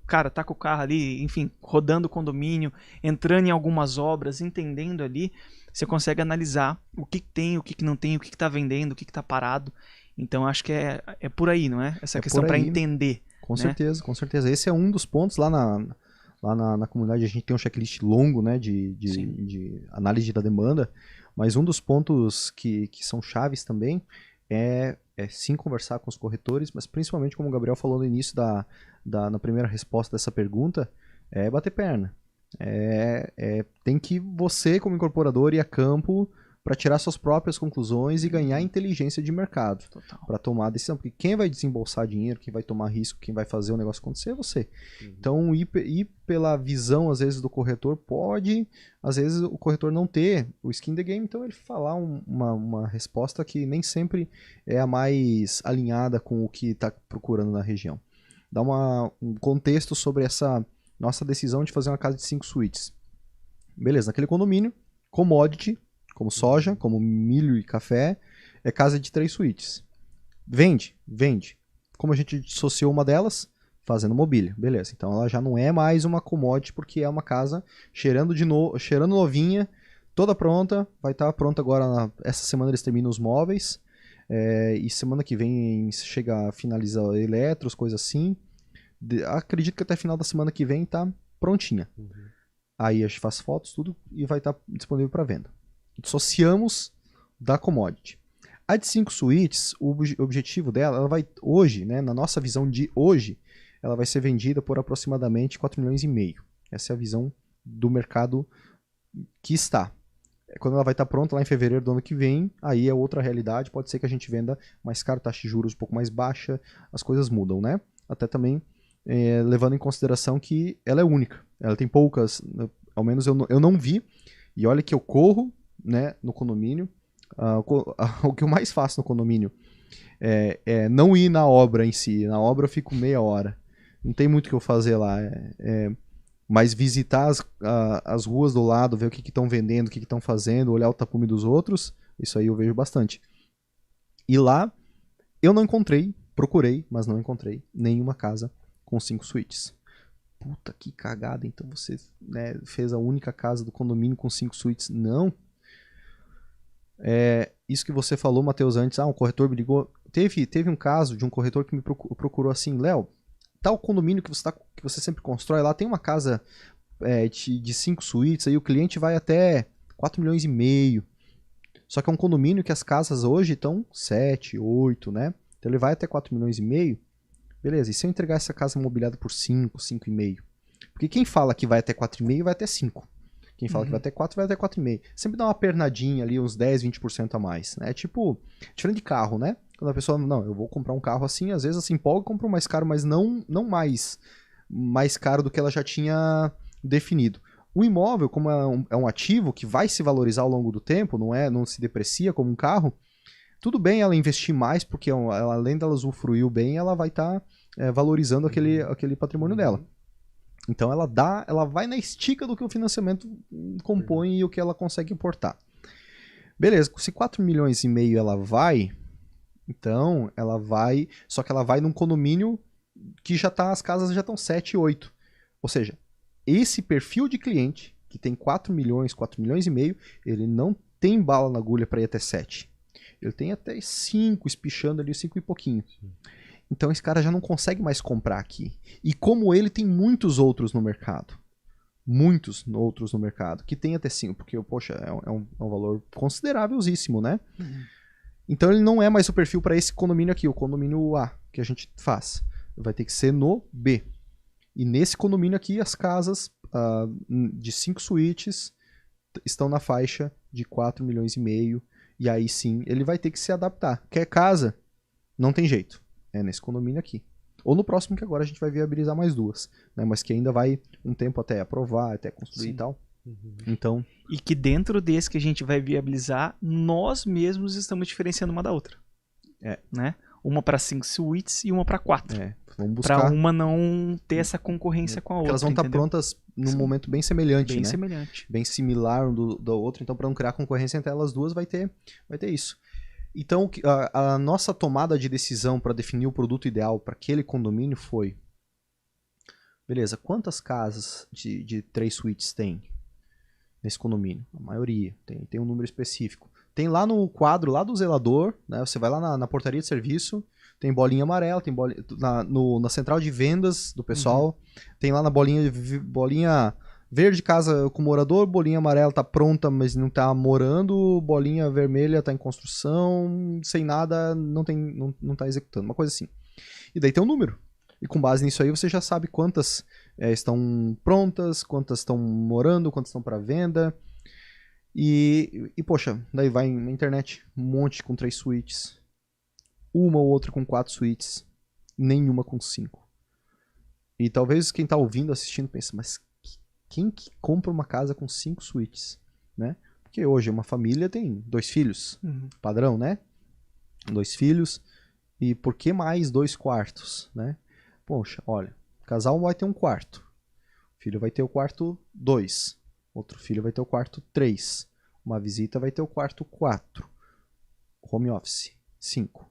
cara, tá com o carro ali, enfim, rodando o condomínio, entrando em algumas obras, entendendo ali, você consegue analisar o que tem, o que não tem, o que tá vendendo, o que tá parado. Então, acho que é por aí, não é? Essa questão para entender. Com certeza, com certeza. Esse é um dos pontos lá na comunidade. A gente tem um checklist longo, né, de análise da demanda, mas um dos pontos que são chaves também é sim conversar com os corretores, mas principalmente, como o Gabriel falou no início na primeira resposta dessa pergunta, é bater perna. Tem que você, como incorporador, ir a campo para tirar suas próprias conclusões e ganhar inteligência de mercado para tomar a decisão. Porque quem vai desembolsar dinheiro, quem vai tomar risco, quem vai fazer o negócio acontecer é você. Então, ir pela visão, às vezes, do corretor pode, às vezes, o corretor não ter o skin in the game, então ele falar uma resposta que nem sempre é a mais alinhada com o que está procurando na região. Dá um contexto sobre essa nossa decisão de fazer uma casa de 5 suítes. Beleza, naquele condomínio, commodity, como soja, como milho e café, é casa de 3 suítes. Vende. Como a gente dissociou uma delas? Fazendo mobília. Beleza, então ela já não é mais uma commodity, porque é uma casa cheirando novinha, toda pronta, vai estar pronta agora, essa semana eles terminam os móveis, e semana que vem chega a finalizar eletros, coisa assim. Acredito que até final da semana que vem tá prontinha. Aí a gente faz fotos, tudo, e vai estar disponível para venda. Dissociamos da commodity. A de 5 suítes, o objetivo dela, ela vai hoje, né, na nossa visão de hoje, ela vai ser vendida por aproximadamente 4,5 milhões. Essa é a visão do mercado que está. Quando ela vai estar pronta lá em fevereiro do ano que vem, aí é outra realidade, pode ser que a gente venda mais caro, taxa de juros um pouco mais baixa, as coisas mudam, né? Até também levando em consideração que ela é única. Ela tem poucas, ao menos eu não vi, e olha que eu corro, né, no condomínio. O que eu mais faço no condomínio não ir na obra em si. Na obra eu fico meia hora. Não tem muito o que eu fazer lá. Mas visitar as ruas do lado, ver o que estão vendendo, o que estão fazendo, olhar o tapume dos outros, isso aí eu vejo bastante. E lá, eu não encontrei, procurei, mas não encontrei nenhuma casa com 5 suítes. Puta, que cagada. Então você, né, fez a única casa do condomínio com 5 suítes. Não. Isso que você falou, Matheus, antes. Um corretor me ligou. Teve um caso de um corretor que me procurou assim: Léo, tal condomínio que você sempre constrói lá, tem uma casa de 5 suítes, aí o cliente vai até 4 milhões e meio. Só que é um condomínio que as casas hoje estão 7, 8, né? Então ele vai até 4 milhões e meio. Beleza, e se eu entregar essa casa mobiliada por 5, 5,5? Porque quem fala que vai até 4,5 vai até 5. Quem fala que vai até 4 vai até 4,5. Sempre dá uma pernadinha ali, uns 10, 20% a mais. É tipo, diferente de carro, né? Quando a pessoa, não, eu vou comprar um carro assim, às vezes se empolga e compra um mais caro, mas não mais caro do que ela já tinha definido. O imóvel, como é um ativo que vai se valorizar ao longo do tempo, não se deprecia como um carro, tudo bem ela investir mais, porque ela, além dela usufruir bem, ela vai estar valorizando aquele patrimônio dela. Então ela vai na estica do que o financiamento compõe e o que ela consegue importar. Beleza, se 4 milhões e meio ela vai, então ela vai, só que ela vai num condomínio que as casas já estão 7, 8. Ou seja, esse perfil de cliente que tem 4 milhões e meio, ele não tem bala na agulha para ir até 7. Ele tem até 5, espichando ali 5 e pouquinho. Sim. Então esse cara já não consegue mais comprar aqui. E como ele, tem muitos outros no mercado. Muitos outros no mercado. Que tem até 5. Porque, poxa, é um valor considerávelzíssimo, né? Uhum. Então ele não é mais o perfil para esse condomínio aqui. O condomínio A, que a gente faz. Vai ter que ser no B. E nesse condomínio aqui, as casas de 5 suítes estão na faixa de 4 milhões e meio. E aí sim, ele vai ter que se adaptar. Quer casa? Não tem jeito. É nesse condomínio aqui. Ou no próximo, que agora a gente vai viabilizar mais 2. Né? Mas que ainda vai um tempo até aprovar, até construir. Sim. E tal. Uhum. Então... E que dentro desse que a gente vai viabilizar, nós mesmos estamos diferenciando uma da outra. Né? Uma para 5 suítes e uma para 4. Vamos buscar... Para uma não ter essa conconcorrência com a outra. Elas vão estar prontas num momento bem semelhante, bem né? semelhante. Bem similar um do outro. Então, para não criar concorrência entre elas duas, vai ter isso. Então, a nossa tomada de decisão para definir o produto ideal para aquele condomínio foi: beleza, quantas casas de 3 suítes tem nesse condomínio? A maioria. Tem um número específico. Tem lá no quadro lá do zelador, né? Você vai lá na portaria de serviço, tem bolinha amarela, tem na central de vendas do pessoal, tem lá na bolinha verde casa com morador, bolinha amarela tá pronta, mas não tá morando, bolinha vermelha tá em construção, sem nada, não tá executando, uma coisa assim. E daí tem um número. E com base nisso aí você já sabe quantas estão prontas, quantas estão morando, quantas estão para venda. E poxa, daí vai na internet, um monte com 3 suítes. Uma ou outra com 4 suítes. Nenhuma com 5. E talvez quem tá ouvindo, assistindo, pense, mas quem que compra uma casa com 5 suítes? Né? Porque hoje uma família tem 2 filhos. Padrão, né? 2 filhos. E por que mais 2 quartos? Né? Poxa, olha, o casal vai ter um quarto. O filho vai ter o quarto 2. Outro filho vai ter o quarto 3. Uma visita vai ter o quarto 4. Home office 5.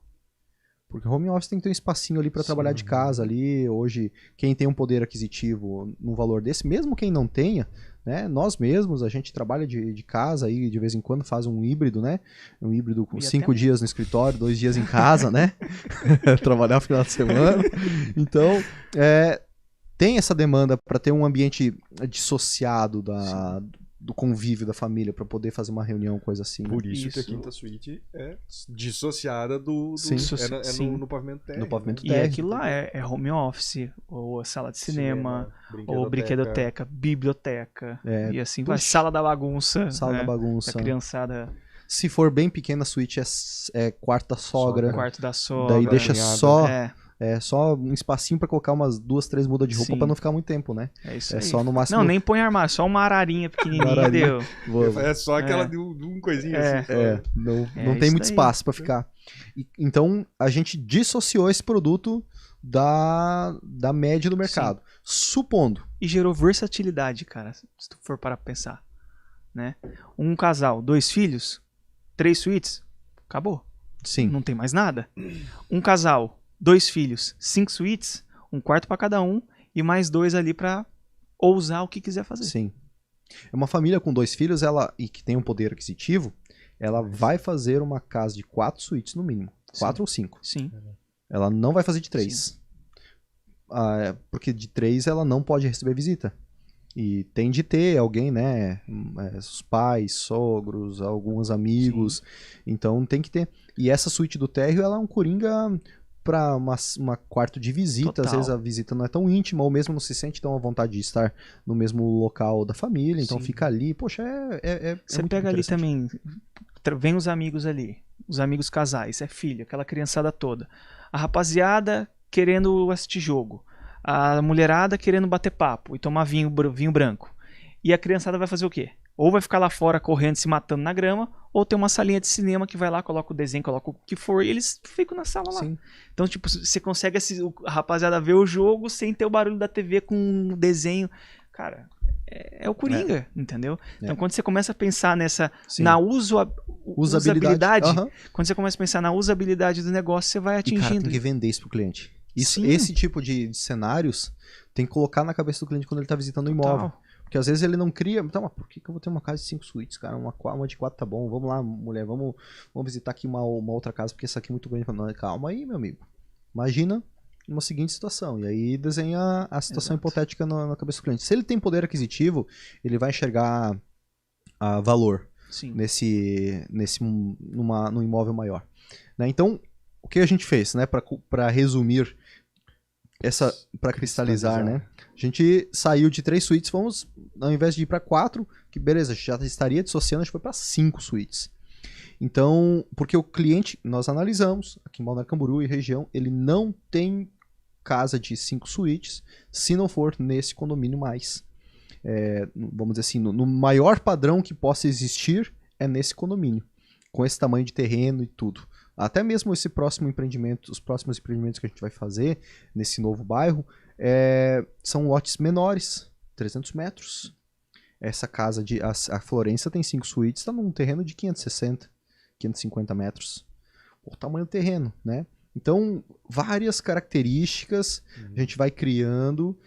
Porque home office tem que ter um espacinho ali para trabalhar de casa ali. Hoje, quem tem um poder aquisitivo num valor desse, mesmo quem não tenha, né? Nós mesmos, a gente trabalha de casa aí, de vez em quando faz um híbrido, né? Um híbrido com 5 dias no escritório, 2 dias em casa, né? Trabalhar no final de semana. Então, tem essa demanda para ter um ambiente dissociado do convívio da família, para poder fazer uma reunião, coisa assim. Por isso que a quinta suíte é dissociada do sim. No pavimento térreo. No pavimento térreo. E aquilo lá é home office, ou sala de cinema ou brinquedoteca, biblioteca, e assim vai. Sala da bagunça. Sala da bagunça. Da criançada. Se for bem pequena a suíte, é quarto da sogra. Quarto da sogra. Daí deixa só É só um espacinho pra colocar umas 2, 3 mudas de roupa Sim. pra não ficar muito tempo, né? É isso É aí. só no máximo... Não, nem põe armário, só uma ararinha pequenininha Uma ararinha. deu. Vou- É só aquela É. de um coisinho É. assim. Só. não É não tem isso muito daí. espaço pra ficar. Então, a gente dissociou esse produto da média do mercado. Supondo. E gerou versatilidade, cara, se tu for parar pra pensar, né? Um casal, 2 filhos, 3 suítes, acabou. Sim. Não tem mais nada. Um casal, 2 filhos, 5 suítes, um quarto pra cada um e mais 2 ali pra ousar o que quiser fazer. Sim. É uma família com 2 filhos, e que tem um poder aquisitivo, ela vai fazer uma casa de 4 suítes no mínimo. 4 ou 5. Sim. Ela não vai fazer de 3. Porque de 3 ela não pode receber visita. E tem de ter alguém, né? Os pais, sogros, alguns amigos. Então tem que ter. E essa suíte do térreo, ela é um coringa para uma quarto de visita. Total. Às vezes a visita não é tão íntima, ou mesmo não se sente tão à vontade de estar no mesmo local da família. Então Sim. fica ali. Poxa, Você muito pega ali interessante. também, vem os amigos ali, os amigos casais, é filho, aquela criançada toda. A rapaziada querendo assistir jogo. A mulherada querendo bater papo e tomar vinho branco. E a criançada vai fazer o quê? Ou vai ficar lá fora correndo, se matando na grama, ou tem uma salinha de cinema que vai lá, coloca o desenho, coloca o que for, e eles ficam na sala lá. Sim. Então, tipo, você consegue a rapaziada ver o jogo sem ter o barulho da TV com um desenho. Cara, é o Coringa, entendeu? Então, quando você começa a pensar Sim. na usabilidade, Aham. quando você começa a pensar na usabilidade do negócio, você vai E, cara, atingindo. tem que vender isso pro cliente. Sim. Esse tipo de cenários tem que colocar na cabeça do cliente quando ele tá visitando o imóvel. Total. Porque às vezes ele não cria. Então, mas por que eu vou ter uma casa de 5 suítes, cara? Uma de 4 tá bom. Vamos lá, mulher, vamos visitar aqui uma outra casa, porque essa aqui é muito grande pra nós. Calma aí, meu amigo. Imagina uma seguinte situação. E aí desenha a situação Exato. hipotética na cabeça do cliente. Se ele tem poder aquisitivo, ele vai enxergar valor Sim. num imóvel maior. Né? Então, o que a gente fez, né? Para resumir, para cristalizar, né? A gente saiu de 3 suítes, ao invés de ir para 4, que beleza, a gente já estaria dissociando, a gente foi para 5 suítes. Então, porque o cliente, nós analisamos, aqui em Balneário Camboriú e região, ele não tem casa de 5 suítes, se não for nesse condomínio mais. Vamos dizer assim, no maior padrão que possa existir é nesse condomínio, com esse tamanho de terreno e tudo. Até mesmo esse próximo empreendimento, os próximos empreendimentos que a gente vai fazer nesse novo bairro, são lotes menores, 300 metros. Essa casa, a Florência tem 5 suítes, está num terreno de 560, 550 metros. O tamanho do terreno, né? Então, várias características a gente vai criando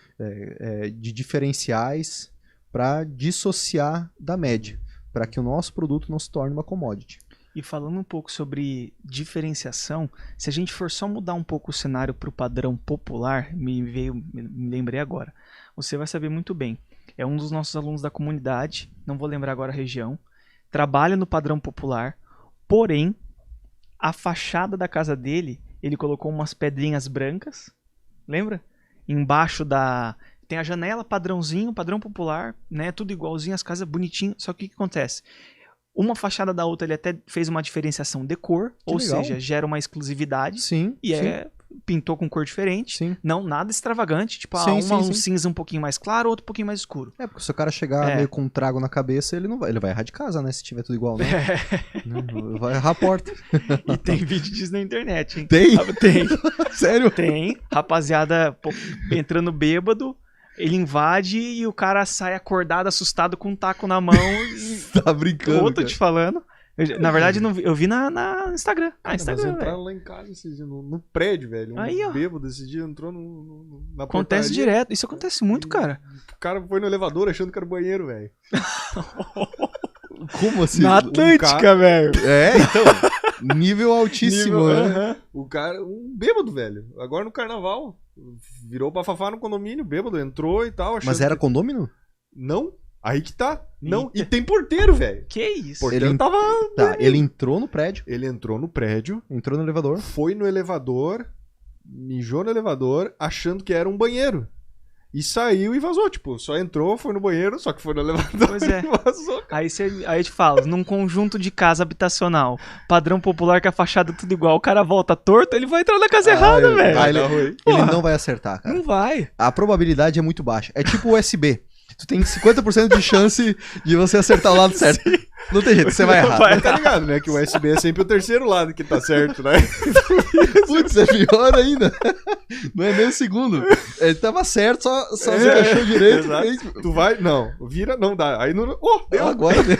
de diferenciais para dissociar da média, para que o nosso produto não se torne uma commodity. E falando um pouco sobre diferenciação, se a gente for só mudar um pouco o cenário para o padrão popular, me lembrei agora, você vai saber muito bem. É um dos nossos alunos da comunidade, não vou lembrar agora a região, trabalha no padrão popular, porém, a fachada da casa dele, ele colocou umas pedrinhas brancas, lembra? Embaixo tem a janela padrãozinho, padrão popular, né? Tudo igualzinho, as casas bonitinho, só que o que acontece? Uma fachada da outra, ele até fez uma diferenciação de cor, ou legal. seja, gera uma exclusividade. Sim, E sim, pintou com cor diferente. sim. Não, nada extravagante. Tipo, Sim, um sim. cinza um pouquinho mais claro, outro um pouquinho mais escuro. Porque se o cara chegar meio com um trago na cabeça, ele vai errar de casa, né? Se tiver tudo igual, né? Vai errar a porta. E tem vídeo disso na internet, hein? Tem? Tem. Sério? Tem. Rapaziada entrando bêbado, ele invade e o cara sai acordado, assustado, com um taco na mão. E... Tá brincando, Tô te falando. Na verdade, eu vi na Instagram. Instagram, Instagram, entraram velho. lá em casa esses dias, no prédio, velho. Aí, ó. Bêbado esse dia entrou na Acontece portaria. direto. Isso acontece muito, cara. O cara foi no elevador achando que era o banheiro, velho. Como assim? Na Atlântica, velho. Então, nível altíssimo, né? Aham. O cara, um bêbado, velho. Agora no carnaval. Virou bafafá no condomínio, bêbado, entrou e tal. Mas era condomínio? Não, aí que tá. Não, Eita. e tem porteiro, velho. Que isso? Porteiro Ele- tava... Tá, ele entrou no prédio, Ele entrou no prédio, entrou no elevador. foi no elevador, mijou no elevador, achando que era um banheiro. E saiu e vazou, tipo, só entrou, foi no banheiro, só que foi no elevador Pois é. e vazou. Aí eu te falo, num conjunto de casa habitacional, padrão popular com a fachada tudo igual, o cara volta torto, ele vai entrar na casa errada, velho. Vai dar ruim. Ele não vai acertar, cara. Não vai. A probabilidade é muito baixa. É tipo USB. Tu tem 50% de chance de você acertar o lado certo. Não tem jeito, você vai errar. Mas tá ligado, né? Que o USB é sempre o terceiro lado que tá certo, né? Putz, é pior ainda. Não é nem o segundo. Ele tava certo, só se encaixou direito. Exato. Fez... Tu vai, não, vira, não dá. Aí não. Oh, deu. Agora deu.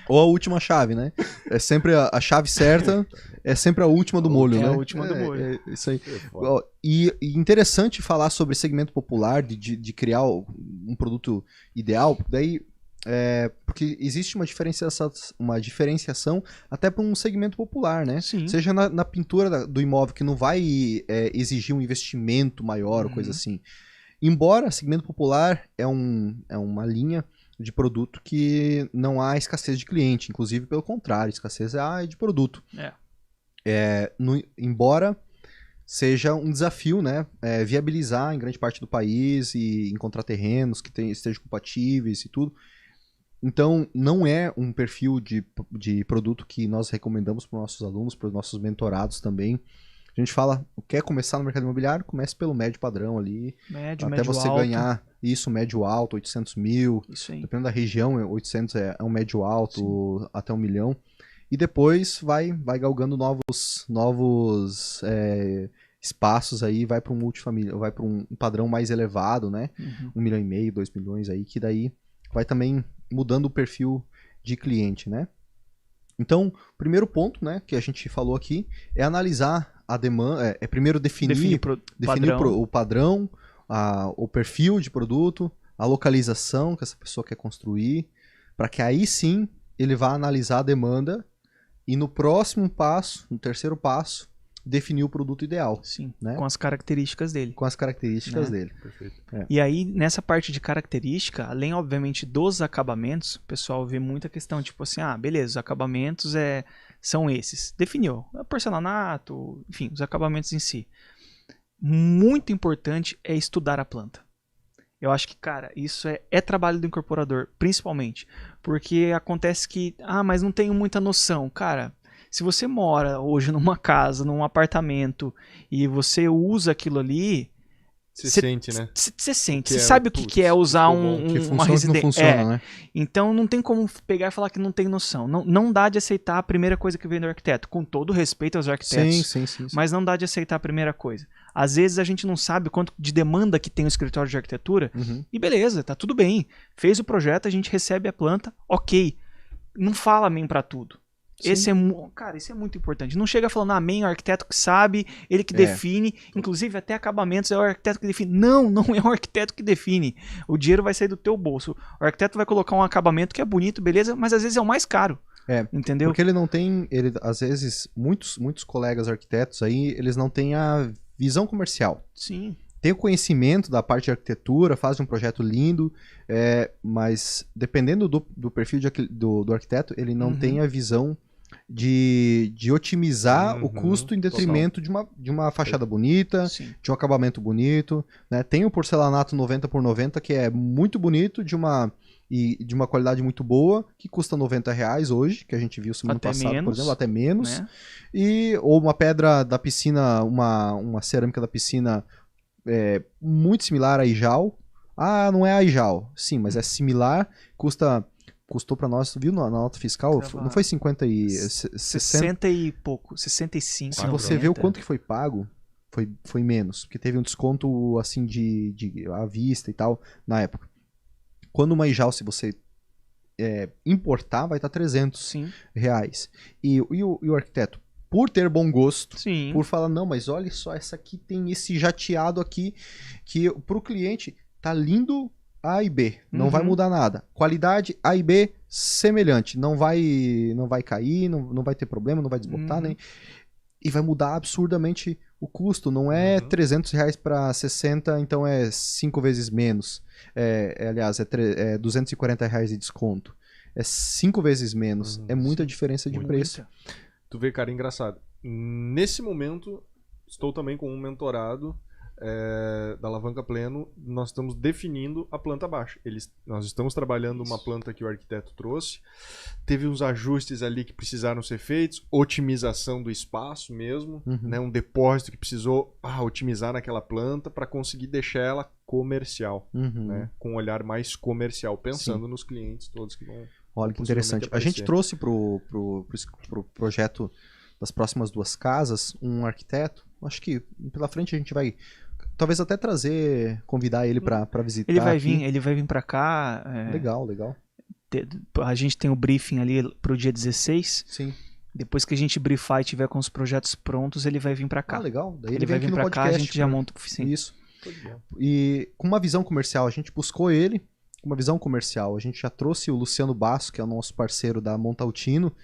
Ou a última chave, né? É sempre a chave certa, é sempre a última do molho, né? É a última do molho. É isso aí. Ó, e interessante falar sobre segmento popular, de criar um produto ideal, daí porque existe uma diferenciação até para um segmento popular, né? Sim. Seja na pintura do imóvel, que não vai exigir um investimento maior ou coisa assim. Embora segmento popular é uma linha de produto que não há escassez de cliente, inclusive pelo contrário, escassez é de produto. Embora seja um desafio, né, viabilizar em grande parte do país e encontrar terrenos que estejam compatíveis e tudo. Então, não é um perfil de produto que nós recomendamos para os nossos alunos, para os nossos mentorados também. A gente fala, quer começar no mercado imobiliário? Comece pelo médio padrão ali. Até você alto. ganhar isso, médio alto, 800 mil. Isso aí. Dependendo da região, 800 é um médio alto, até 1 milhão. E depois vai galgando novos espaços aí, vai para um multifamília, vai para um padrão mais elevado, né? 1,5 milhão, 2 milhões aí, que daí vai também mudando o perfil de cliente, né? Então, o primeiro ponto, né, que a gente falou aqui é analisar a demanda, primeiro definir o padrão, o perfil de produto, a localização que essa pessoa quer construir, para que aí sim ele vá analisar a demanda e no próximo passo, no terceiro passo, definir o produto ideal. Sim, né? com as características dele. Com as características dele. Perfeito. E aí, nessa parte de característica, além, obviamente, dos acabamentos, o pessoal vê muita questão, tipo assim, beleza, os acabamentos são esses. Definiu. Porcelanato, enfim, os acabamentos em si. Muito importante é estudar a planta. Eu acho que, cara, isso é trabalho do incorporador, principalmente. Porque acontece que, mas não tenho muita noção. Cara, se você mora hoje numa casa, num apartamento, e você usa aquilo ali... Você sente, né? Você sente. Você sabe o que é usar uma residência. Não funciona, né? Então não tem como pegar e falar que não tem noção. Não dá de aceitar a primeira coisa que vem do arquiteto. Com todo respeito aos arquitetos. Sim. Mas não dá de aceitar a primeira coisa. Às vezes a gente não sabe quanto de demanda que tem o escritório de arquitetura. E beleza, tá tudo bem. Fez o projeto, a gente recebe a planta, ok. Não fala amém pra tudo. Cara, isso é muito importante. Não chega falando amém, o arquiteto que sabe, ele que define, inclusive até acabamentos é o arquiteto que define. Não é o arquiteto que define. O dinheiro vai sair do teu bolso. O arquiteto vai colocar um acabamento que é bonito, beleza, mas às vezes é o mais caro. Entendeu? Porque ele não tem, às vezes, muitos colegas arquitetos aí, eles não têm a visão comercial. Sim. Tem o conhecimento da parte de arquitetura, faz um projeto lindo, mas dependendo do perfil do arquiteto, ele não tem a visão de otimizar o custo em detrimento de uma fachada bonita, de um acabamento bonito. Né? Tem o porcelanato 90x90, que é muito bonito, de uma qualidade muito boa, que custa R$90 hoje, que a gente viu semana passada, por exemplo, até menos. Né? Ou uma pedra da piscina, uma cerâmica da piscina muito similar a Ijal. Não é a Ijal. Sim, mas é similar, custou pra nós, viu na nota fiscal? Não foi 50 e... 60 e pouco, 65. Se você vê o quanto que foi pago, foi menos, porque teve um desconto assim à vista e tal, na época. Quando uma Ijal, se você importar, vai estar R$300. E o arquiteto, por ter bom gosto, por falar, não, mas olha só, essa aqui tem esse jateado aqui, que pro cliente tá lindo A e B, não vai mudar nada. Qualidade A e B semelhante, não vai cair, não vai ter problema, não vai desbotar, né? E vai mudar absurdamente o custo, não é R$300 para 60, então é 5 vezes menos. Aliás, é R$240 de desconto. É 5 vezes menos, é muita diferença de preço. Tu vê, cara, engraçado. Nesse momento, estou também com um mentorado da alavanca pleno, nós estamos definindo a planta baixa. Nós estamos trabalhando uma planta que o arquiteto trouxe, teve uns ajustes ali que precisaram ser feitos, otimização do espaço mesmo, né, um depósito que precisou otimizar naquela planta para conseguir deixar ela comercial, né, com um olhar mais comercial, pensando nos clientes todos que vão... Olha que interessante. A gente trouxe pro projeto das próximas 2 casas um arquiteto. Acho que pela frente a gente vai talvez até convidar ele para visitar. Ele vai vir para cá. Legal. A gente tem o briefing ali pro dia 16. Sim. Depois que a gente briefar e tiver com os projetos prontos, ele vai vir para cá. Legal. Daí ele vai vir para cá, a gente já monta o oficina. Isso. E com uma visão comercial, a gente buscou ele com uma visão comercial. A gente já trouxe o Luciano Basso, que é o nosso parceiro da Montaltino.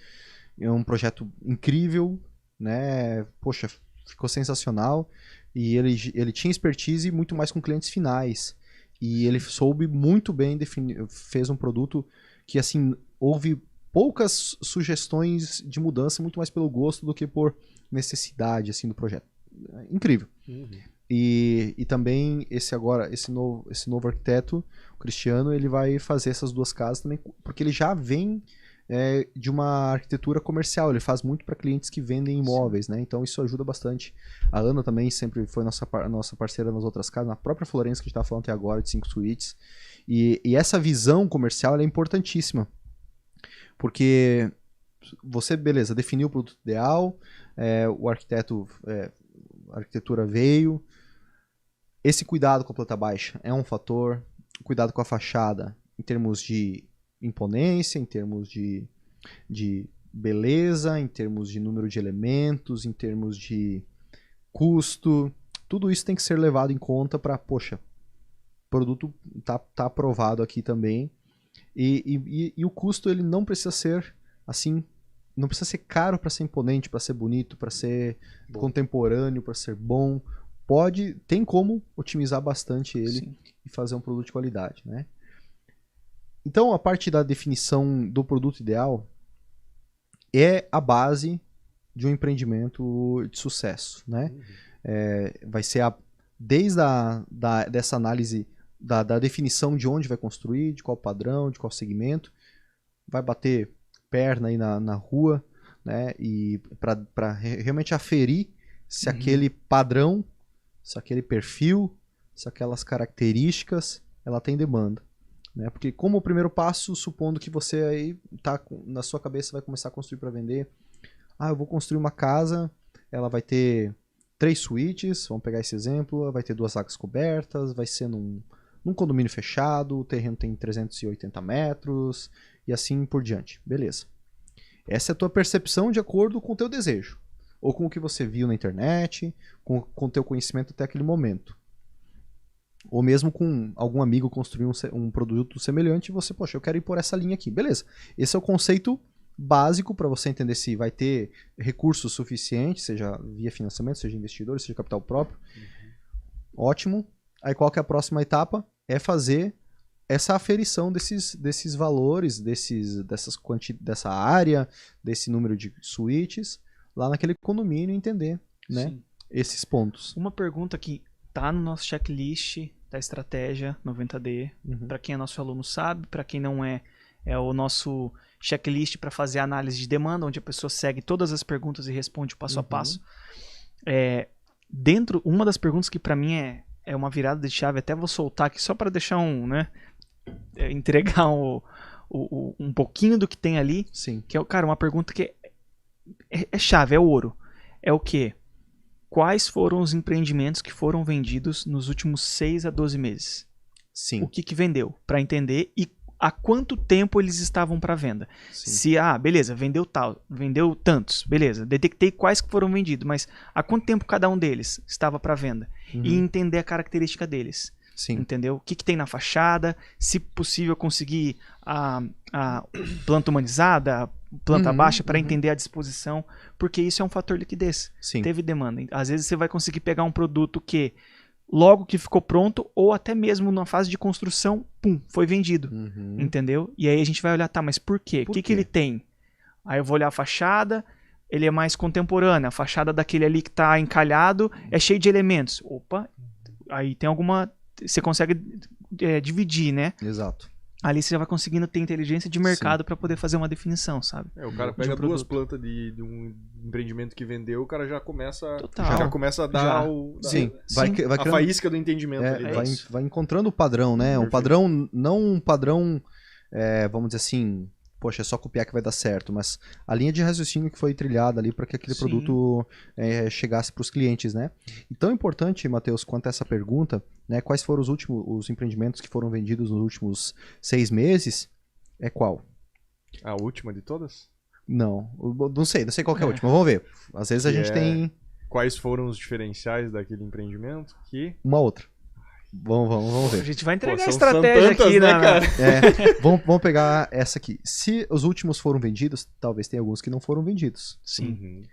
É um projeto incrível, né? Poxa, ficou sensacional. E ele tinha expertise muito mais com clientes finais. E ele soube muito bem definir, fez um produto que, assim, houve poucas sugestões de mudança, muito mais pelo gosto do que por necessidade, assim, do projeto. Incrível. E também esse novo arquiteto, o Cristiano, ele vai fazer essas 2 casas também, porque ele já vem de uma arquitetura comercial, ele faz muito para clientes que vendem imóveis, né? Então isso ajuda bastante. A Ana também sempre foi nossa parceira nas outras casas, na própria Florença que a gente estava falando até agora, de 5 suítes. E essa visão comercial ela é importantíssima, porque você, beleza, definiu o produto ideal, a arquitetura veio, esse cuidado com a planta baixa é um fator, cuidado com a fachada em termos de imponência, em termos de beleza, em termos de número de elementos, em termos de custo, tudo isso tem que ser levado em conta para, poxa, o produto tá aprovado aqui também, e o custo ele não precisa ser assim, não precisa ser caro para ser imponente, para ser bonito, para ser contemporâneo, para ser bom. Tem como otimizar bastante ele e fazer um produto de qualidade, né? Então, a parte da definição do produto ideal é a base de um empreendimento de sucesso, né? Vai ser desde dessa análise da definição de onde vai construir, de qual padrão, de qual segmento, vai bater perna aí na rua, né? E para realmente aferir se aquele padrão, se aquele perfil, se aquelas características, ela tem demanda. Né? Porque como o primeiro passo, supondo que você aí tá na sua cabeça vai começar a construir para vender, eu vou construir uma casa, ela vai ter 3 suítes, vamos pegar esse exemplo, ela vai ter 2 vagas cobertas, vai ser num condomínio fechado, o terreno tem 380 metros e assim por diante. Beleza. Essa é a tua percepção de acordo com o teu desejo, ou com o que você viu na internet, com o teu conhecimento até aquele momento. Ou mesmo com algum amigo construir um produto semelhante e você, poxa, eu quero ir por essa linha aqui. Beleza. Esse é o conceito básico para você entender se vai ter recursos suficientes, seja via financiamento, seja investidor, seja capital próprio. Ótimo. Aí qual que é a próxima etapa? É fazer essa aferição desses valores, dessa área, desse número de suítes, lá naquele condomínio e entender, né, esses pontos. Uma pergunta que tá no nosso checklist da estratégia 90D, para quem é nosso aluno sabe, para quem não é o nosso checklist para fazer a análise de demanda, onde a pessoa segue todas as perguntas e responde passo a passo. Uma das perguntas que para mim é uma virada de chave, até vou soltar aqui só para deixar entregar um pouquinho do que tem ali. Sim. Que é, cara, uma pergunta que é chave, é ouro. É o quê? Quais foram os empreendimentos que foram vendidos nos últimos 6 a 12 meses? Sim. O que vendeu? Para entender e há quanto tempo eles estavam para venda. Sim. Se, beleza, vendeu tantos, beleza, detectei quais que foram vendidos, mas há quanto tempo cada um deles estava para venda? E entender a característica deles. Sim. Entendeu? O que tem na fachada, se possível conseguir a planta humanizada, planta baixa, para entender a disposição, porque isso é um fator liquidez. Sim. Teve demanda. Às vezes você vai conseguir pegar um produto que logo que ficou pronto, ou até mesmo na fase de construção, foi vendido. Entendeu? E aí a gente vai olhar, mas por quê? O que ele tem? Aí eu vou olhar a fachada, ele é mais contemporâneo, a fachada daquele ali que está encalhado é cheio de elementos. Opa, aí tem alguma... Você consegue dividir, né? Exato. Ali você já vai conseguindo ter inteligência de mercado para poder fazer uma definição, sabe? O cara pega duas plantas de um empreendimento que vendeu, o cara já começa, já começa a dar a faísca do entendimento. Vai encontrando o padrão, né? Um padrão, não um padrão, vamos dizer assim, poxa, é só copiar que vai dar certo, mas a linha de raciocínio que foi trilhada ali para que aquele produto chegasse para os clientes, né? E tão importante, Matheus, quanto essa pergunta, né? Quais foram os empreendimentos que foram vendidos nos últimos 6 meses? É qual? A última de todas? Não sei qual que é a última, vamos ver. Às vezes a gente tem... Quais foram os diferenciais daquele empreendimento? Uma outra. Vamos ver. A gente vai entregar a estratégia tantas, aqui, né, cara? Vamos pegar essa aqui. Se os últimos foram vendidos, talvez tenha alguns que não foram vendidos. Sim. Uhum.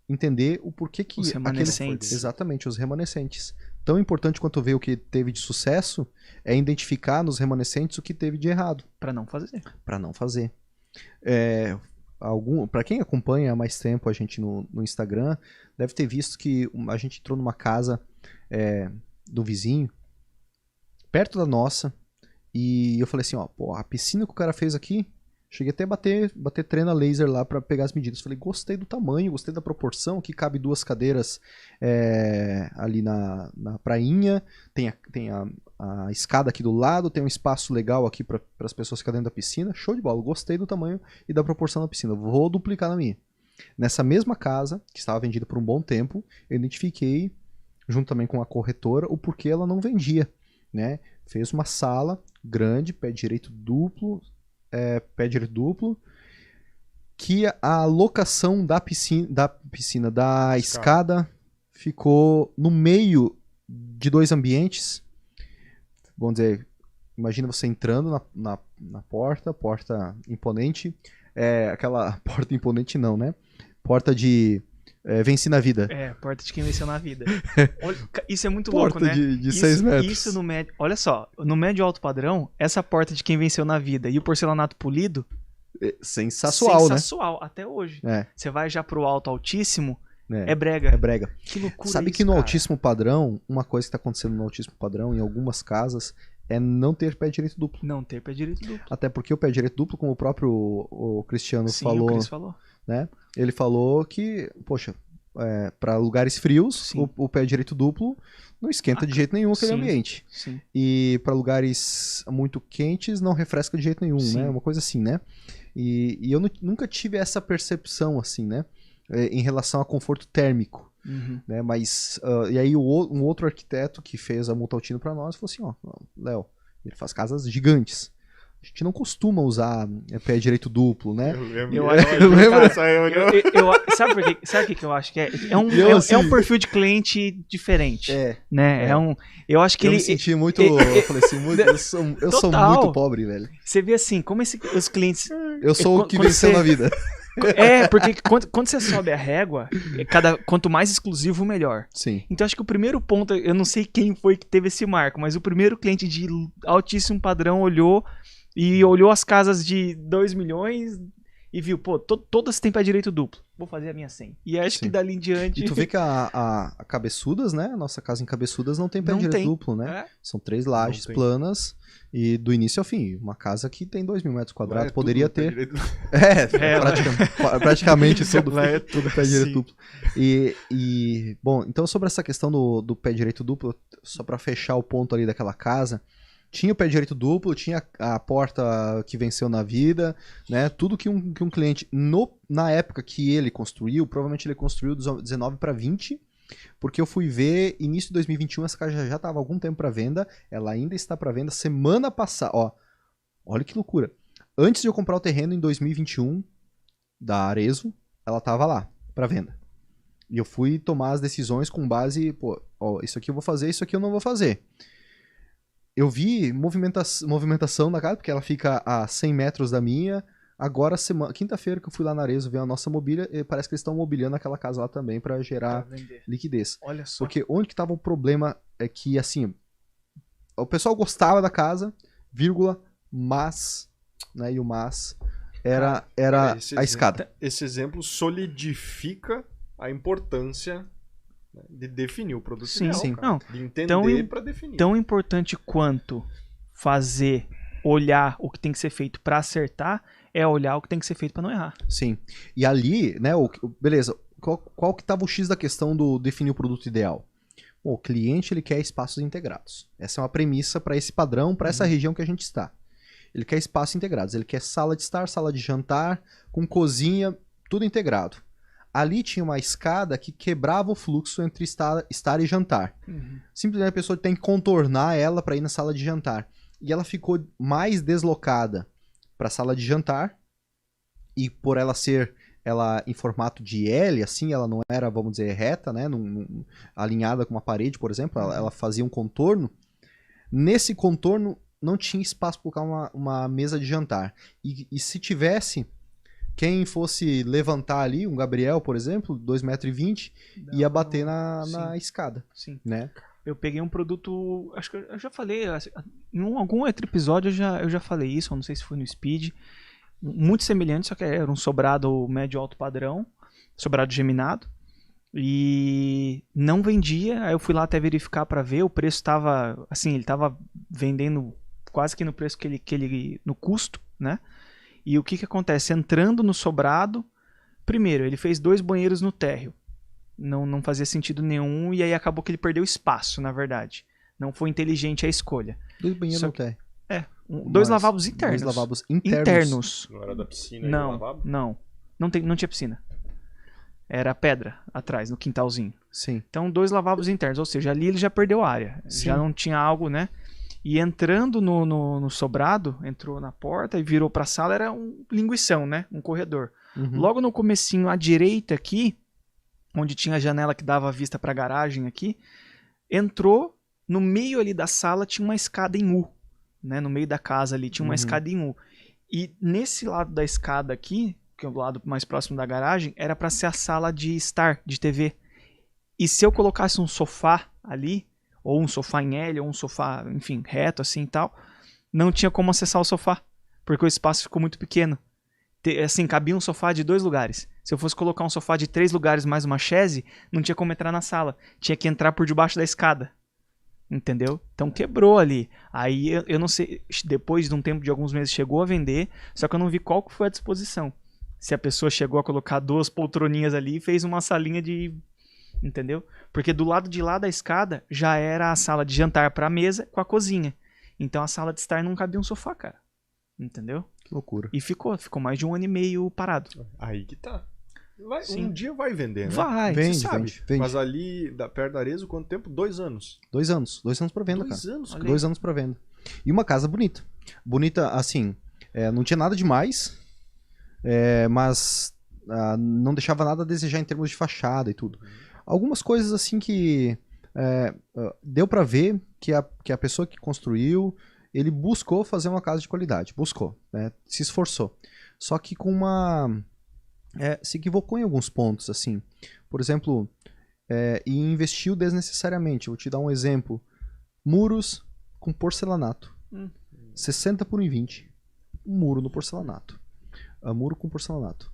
Entender o porquê que... Os remanescentes. Exatamente, os remanescentes. Tão importante quanto ver o que teve de sucesso é identificar nos remanescentes o que teve de errado. Para não fazer. Para quem acompanha há mais tempo a gente no Instagram, deve ter visto que a gente entrou numa casa do vizinho, perto da nossa, e eu falei assim, a piscina que o cara fez aqui, cheguei até a bater treina laser lá para pegar as medidas. Falei, gostei do tamanho, gostei da proporção, que cabe 2 cadeiras ali na prainha, tem a escada aqui do lado, tem um espaço legal aqui para as pessoas ficarem dentro da piscina. Show de bola, gostei do tamanho e da proporção da piscina, vou duplicar na minha. Nessa mesma casa, que estava vendida por um bom tempo, eu identifiquei, junto também com a corretora, o porquê ela não vendia, né? Fez uma sala grande, pé direito duplo, que a locação da escada ficou no meio de 2 ambientes. Vamos dizer, imagina você entrando na porta imponente, aquela porta imponente não, né? Porta de venci na vida. Porta de quem venceu na vida. Olha, isso é muito porta louco, né? De 6 metros. Isso no médio... Olha só, no médio alto padrão, essa porta de quem venceu na vida e o porcelanato polido... Sensacional, até hoje. Você vai já pro altíssimo, é brega. É brega. Que loucura. Sabe que no altíssimo padrão, uma coisa que tá acontecendo no altíssimo padrão, em algumas casas, é não ter pé direito duplo. Até porque o pé direito duplo, como o próprio Cristiano falou... o Cris falou. Né? Ele falou que, poxa, para lugares frios, o pé direito duplo não esquenta de jeito nenhum aquele ambiente. Sim. E para lugares muito quentes, não refresca de jeito nenhum, né? Uma coisa assim, né? E eu nunca tive essa percepção, assim, né? Em relação a conforto térmico. Uhum. Né? Mas, e aí um outro arquiteto que fez a Multaltino para nós falou assim, Léo, ele faz casas gigantes. A gente não costuma usar pé direito duplo, né? Eu lembro dessa reunião. Sabe o que eu acho que é? É um perfil de cliente diferente. Né? Eu acho que eu me senti muito... eu falei assim, eu sou muito pobre, velho. Você vê assim, como os clientes... Eu sou o que venceu na vida. Porque quando você sobe a régua, quanto mais exclusivo, melhor. Sim. Então acho que o primeiro ponto, eu não sei quem foi que teve esse marco, mas o primeiro cliente de altíssimo padrão olhou as casas de 2 milhões e viu, todas têm pé direito duplo. Vou fazer a minha 100. E acho que dali em diante... E tu vê que a Cabeçudas, né? A nossa casa em Cabeçudas não tem pé direito duplo, né? São 3 lajes planas e do início ao fim. Uma casa que tem 2.000 metros quadrados poderia ter... praticamente tudo pé direito duplo. Bom, então sobre essa questão do pé direito duplo, só para fechar o ponto ali daquela casa... Tinha o pé direito duplo, tinha a porta que venceu na vida, né? Tudo que um cliente, na época que ele construiu, provavelmente ele construiu 19 para 20, porque eu fui ver, início de 2021, essa casa já estava há algum tempo para venda, ela ainda está para venda semana passada. Olha que loucura. Antes de eu comprar o terreno em 2021, da Arezzo, ela estava lá, para venda. E eu fui tomar as decisões com base, isso aqui eu vou fazer, isso aqui eu não vou fazer. Eu vi movimentação na casa, porque ela fica a 100 metros da minha. Agora, quinta-feira que eu fui lá na Arezzo ver a nossa mobília, parece que eles estão mobiliando aquela casa lá também para gerar liquidez. Olha só. Porque onde que tava o problema é que, assim, o pessoal gostava da casa, mas, né, e o mas era a escada. Esse exemplo solidifica a importância né? De definir o produto Sim, ideal, sim. cara. Não, De entender para definir. Tão importante quanto fazer, olhar o que tem que ser feito para acertar, é olhar o que tem que ser feito para não errar. Sim. E ali, né, beleza, qual que tava o X da questão do definir o produto ideal? Bom, o cliente ele quer espaços integrados. Essa é uma premissa para esse padrão, para essa região que a gente está. Ele quer espaços integrados. Ele quer sala de estar, sala de jantar, com cozinha, tudo integrado. Ali tinha uma escada que quebrava o fluxo entre estar e jantar. Simplesmente a pessoa tem que contornar ela para ir na sala de jantar. E ela ficou mais deslocada para a sala de jantar. E por ela ser em formato de L, assim, ela não era, vamos dizer, reta, né? Alinhada com uma parede, por exemplo, ela fazia um contorno. Nesse contorno não tinha espaço para colocar uma mesa de jantar. E se tivesse, quem fosse levantar ali, um Gabriel, por exemplo, 2,20 m, ia bater na escada. Sim. Né? Eu peguei um produto, acho que eu já falei, em algum outro episódio eu já falei isso, eu não sei se foi no Speed, muito semelhante, só que era um sobrado médio alto padrão, sobrado geminado, e não vendia. Aí eu fui lá até verificar para ver, o preço estava, assim, ele estava vendendo quase que no preço que ele no custo, né? E o que acontece? Entrando no sobrado, primeiro, ele fez 2 banheiros no térreo, não fazia sentido nenhum, e aí acabou que ele perdeu espaço, na verdade. Não foi inteligente a escolha. 2 banheiros no térreo. 2 lavabos internos. 2 lavabos internos. Não era da piscina e do Não, lavabo? não tinha piscina. Era pedra atrás, no quintalzinho. Sim. Então, 2 lavabos internos, ou seja, ali ele já perdeu área. Sim. Já não tinha algo, né? E entrando no sobrado, entrou na porta e virou pra sala, era um linguição, né? Um corredor. Logo no comecinho, à direita aqui, onde tinha a janela que dava vista pra garagem aqui, entrou, no meio ali da sala tinha uma escada em U. Né, no meio da casa ali tinha uma escada em U. E nesse lado da escada aqui, que é o lado mais próximo da garagem, era para ser a sala de estar, de TV. E se eu colocasse um sofá ali, ou um sofá em L, ou um sofá, enfim, reto assim e tal, não tinha como acessar o sofá, porque o espaço ficou muito pequeno. Assim, cabia um sofá de 2 lugares. Se eu fosse colocar um sofá de 3 lugares mais uma chaise, não tinha como entrar na sala. Tinha que entrar por debaixo da escada. Entendeu? Então quebrou ali. Aí eu não sei, depois de um tempo de alguns meses chegou a vender, só que eu não vi qual que foi a disposição. Se a pessoa chegou a colocar 2 poltroninhas ali e fez uma salinha de... Entendeu? Porque do lado de lá da escada já era a sala de jantar pra mesa com a cozinha. Então a sala de estar não cabia um sofá, cara. Entendeu? Que loucura. E ficou mais de 1 ano e meio parado. Aí que tá. Sim. Um dia vai vender, né? Vai, Vende, você sabe. vende. Mas ali, perto da Arezzo, quanto tempo? 2 anos. 2 anos. 2 anos pra venda, 2 cara. anos, cara. 2 anos pra venda. E uma casa bonita. Bonita, assim, não tinha nada demais, mas não deixava nada a desejar em termos de fachada e tudo. Algumas coisas, assim, que deu pra ver que a pessoa que construiu, ele buscou fazer uma casa de qualidade. Buscou, né? Se esforçou. Só que com se equivocou em alguns pontos, assim. Por exemplo, e investiu desnecessariamente. Vou te dar um exemplo. Muros com porcelanato. 60 por 1,20. Um muro no porcelanato. Muro com porcelanato.